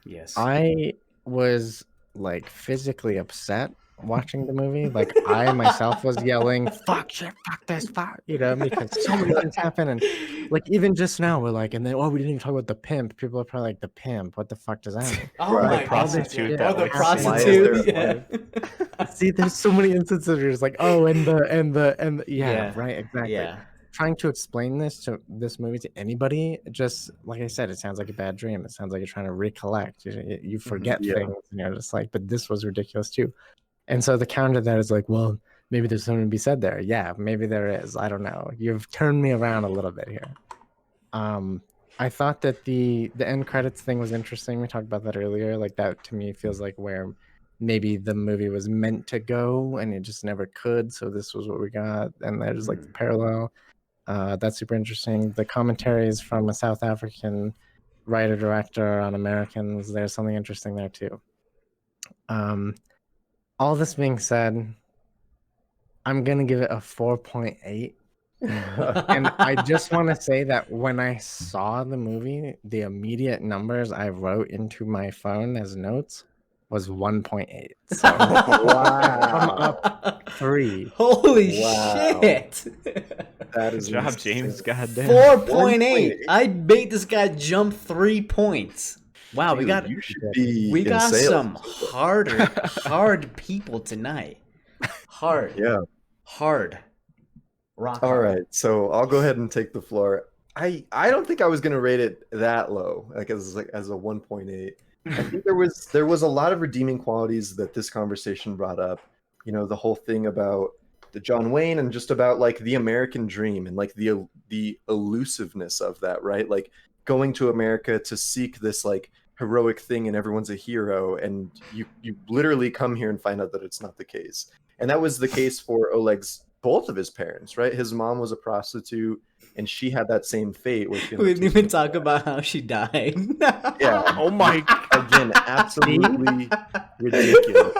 Yes. I was like physically upset watching the movie. Like, I myself was yelling, fuck shit, fuck this, fuck, because so many things happen. And like, even just now, we're like, and then, we didn't even talk about the pimp. People are probably like, the pimp, what the fuck does that mean? Oh Right. my The prostitute God. that Oh, the wakes up. prostitute. Why is Yeah. See, there's so many instances where it's like, right, exactly. Yeah. Trying to explain this movie to anybody, just like I said, it sounds like a bad dream. It sounds like you're trying to recollect. You forget Yeah. things, and you're just like, but this was ridiculous too. And so the counter to that is like, well, maybe there's something to be said there. Yeah, maybe there is. I don't know. You've turned me around a little bit here. I thought that the end credits thing was interesting. We talked about that earlier. Like, that to me feels like where maybe the movie was meant to go and it just never could. So this was what we got, and there's like the parallel. That's super interesting. The commentaries from a South African writer director on Americans. There's something interesting there too. All this being said, I'm gonna give it a 4.8. And I just want to say that when I saw the movie, the immediate numbers I wrote into my phone as notes was 1.8. So I'm up 3. Holy Wow. shit. That is Good job, insane. James. Goddamn. 4.8. I made this guy jump 3 points. Wow, Dude, you should be we in got sales. some hard people tonight. Hard. Yeah. Hard. Rock All hard. right. So I'll go ahead and take the floor. I don't think I was gonna rate it that low, like as a 1.8. I think there was a lot of redeeming qualities that this conversation brought up. You know, the whole thing about the John Wayne and just about like the American dream and like the elusiveness of that, right? Like going to America to seek this like heroic thing and everyone's a hero, and you literally come here and find out that it's not the case. And that was the case for Oleg's both of his parents, right? His mom was a prostitute and she had that same fate where she We ended didn't up even talk about how she died. Yeah. Oh my. again, absolutely ridiculous.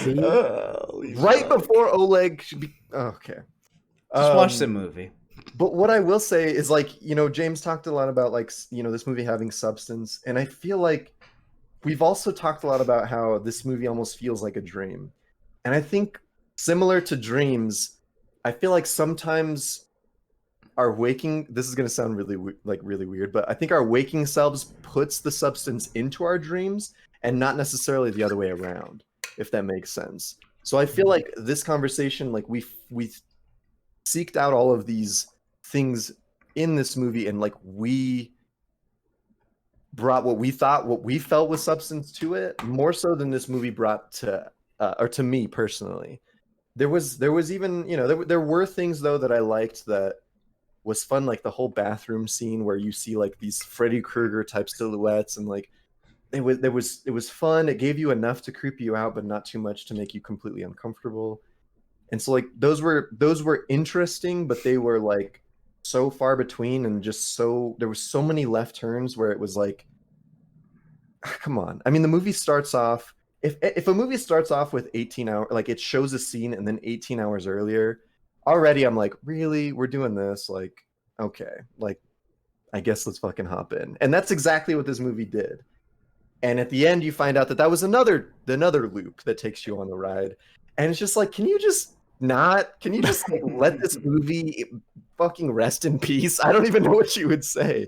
See? Holy Right fuck. before Oleg should be okay. Just watch the movie. But what I will say is, like, you know, James talked a lot about like, you know, this movie having substance, and I feel like we've also talked a lot about how this movie almost feels like a dream. And I think similar to dreams, I feel like sometimes our waking, this is going to sound really weird, but I think our waking selves puts the substance into our dreams and not necessarily the other way around. if that makes sense. So I feel like this conversation, like we seeked out all of these things in this movie, and like we brought what we felt was substance to it, more so than this movie brought to or to me personally. There was even, you know, there were things though that I liked that was fun, like the whole bathroom scene where you see like these Freddy Krueger type silhouettes, and like it was fun. It gave you enough to creep you out, but not too much to make you completely uncomfortable. And so like those were interesting, but they were like so far between, and just so there was so many left turns where it was like, come on. I mean, the movie starts off, if a movie starts off with 18 hours, like it shows a scene and then 18 hours earlier, already I'm like, really? We're doing this? Like, okay, like I guess let's fucking hop in. And that's exactly what this movie did. And at the end you find out that that was another loop that takes you on the ride. And it's just like, can you just like, let this movie fucking rest in peace? I don't even know what you would say.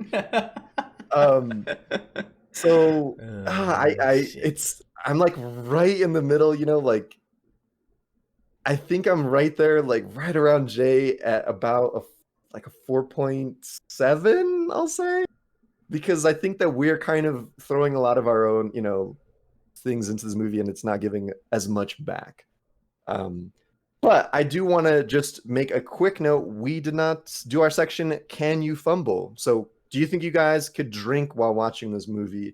So I'm like right in the middle, you know, like I think I'm right there, like right around Jay at about a 4.7, I'll say, because I think that we're kind of throwing a lot of our own, you know, things into this movie, and it's not giving as much back. But I do want to just make a quick note. We did not do our section, Can You Fumble? So do you think you guys could drink while watching this movie?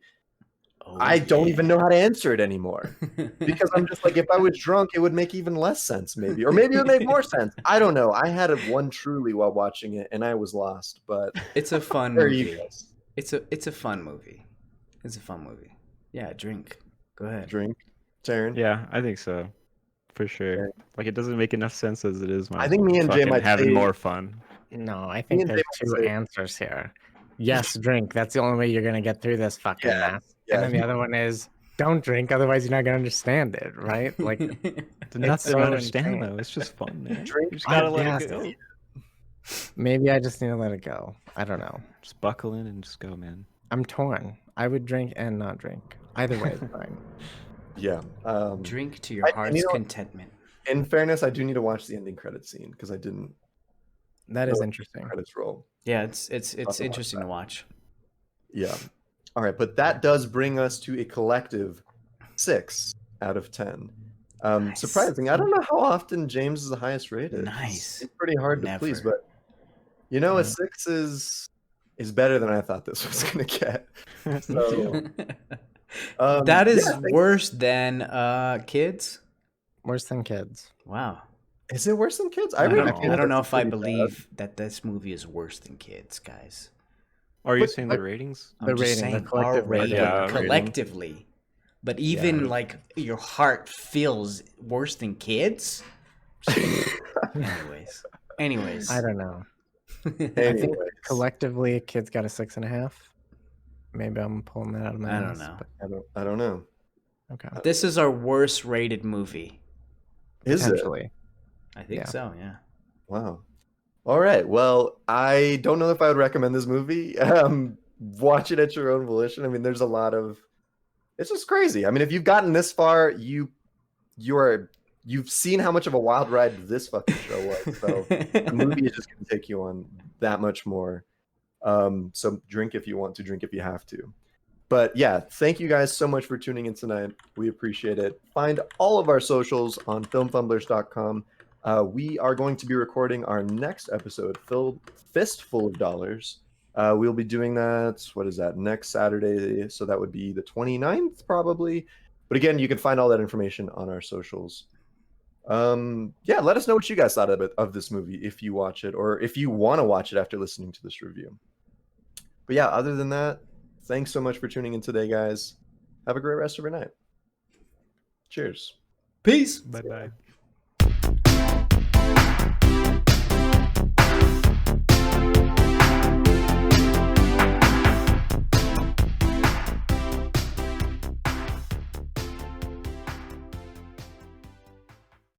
I don't even know how to answer it anymore, because I'm just like, if I was drunk, it would make even less sense, maybe, or maybe it would make more sense. I don't know. I had one truly while watching it, and I was lost. But It's a fun movie. It's a fun movie. It's a fun movie. Yeah, drink. Go ahead. Drink, Taryn. Yeah, I think so, for sure. Like it doesn't make enough sense as it is. I think me and Jay might having say, more fun. No, I think there's two answers here. Yes, drink. That's the only way you're gonna get through this fucking mess. Yeah. And then the other one is don't drink, otherwise you're not gonna understand it, right? Like It's nothing so to understand insane. though. It's just fun, man. Drink. You just gotta let guess. it go. Maybe I just need to let it go. I don't know. Just buckle in and just go, man. I'm torn. I would drink and not drink. Either way is fine. Yeah. Drink to your heart's contentment. In fairness, I do need to watch the ending credit scene because I didn't. That is interesting. Credits roll. Yeah, it's interesting to watch. Yeah. All right, but that does bring us to a collective 6 out of 10. Nice. Surprising. I don't know how often James is the highest rated. Nice. It's pretty hard to please, but you know, a 6 is better than I thought this was gonna get. So, that is worse than Kids. Worse than Kids. Wow. Is it worse than Kids? I don't know if I believe that this movie is worse than Kids, guys. Are you saying the ratings? The rating, the collective rating. Collectively. But even like your heart feels worse than Kids. Anyways. I don't know. Anyways. I think collectively, Kids got a 6.5. Maybe I'm pulling that out of my ass. I don't know. I don't know. Okay. This is our worst rated movie. Is it? I think so, yeah. Wow. All right. Well, I don't know if I would recommend this movie. Watch it at your own volition. I mean, there's a lot of. It's just crazy. I mean, if you've gotten this far, you've seen how much of a wild ride this fucking show was. So the movie is just going to take you on that much more. So drink if you want to, drink if you have to. But yeah, thank you guys so much for tuning in tonight. We appreciate it. Find all of our socials on filmfumblers.com. We are going to be recording our next episode, Fistful of Dollars. We'll be doing that, what is that, next Saturday. So that would be the 29th probably. But again, you can find all that information on our socials. Yeah, let us know what you guys thought of this movie if you watch it, or if you want to watch it after listening to this review. But yeah, other than that, thanks so much for tuning in today, guys. Have a great rest of your night. Cheers. Peace. Bye-bye.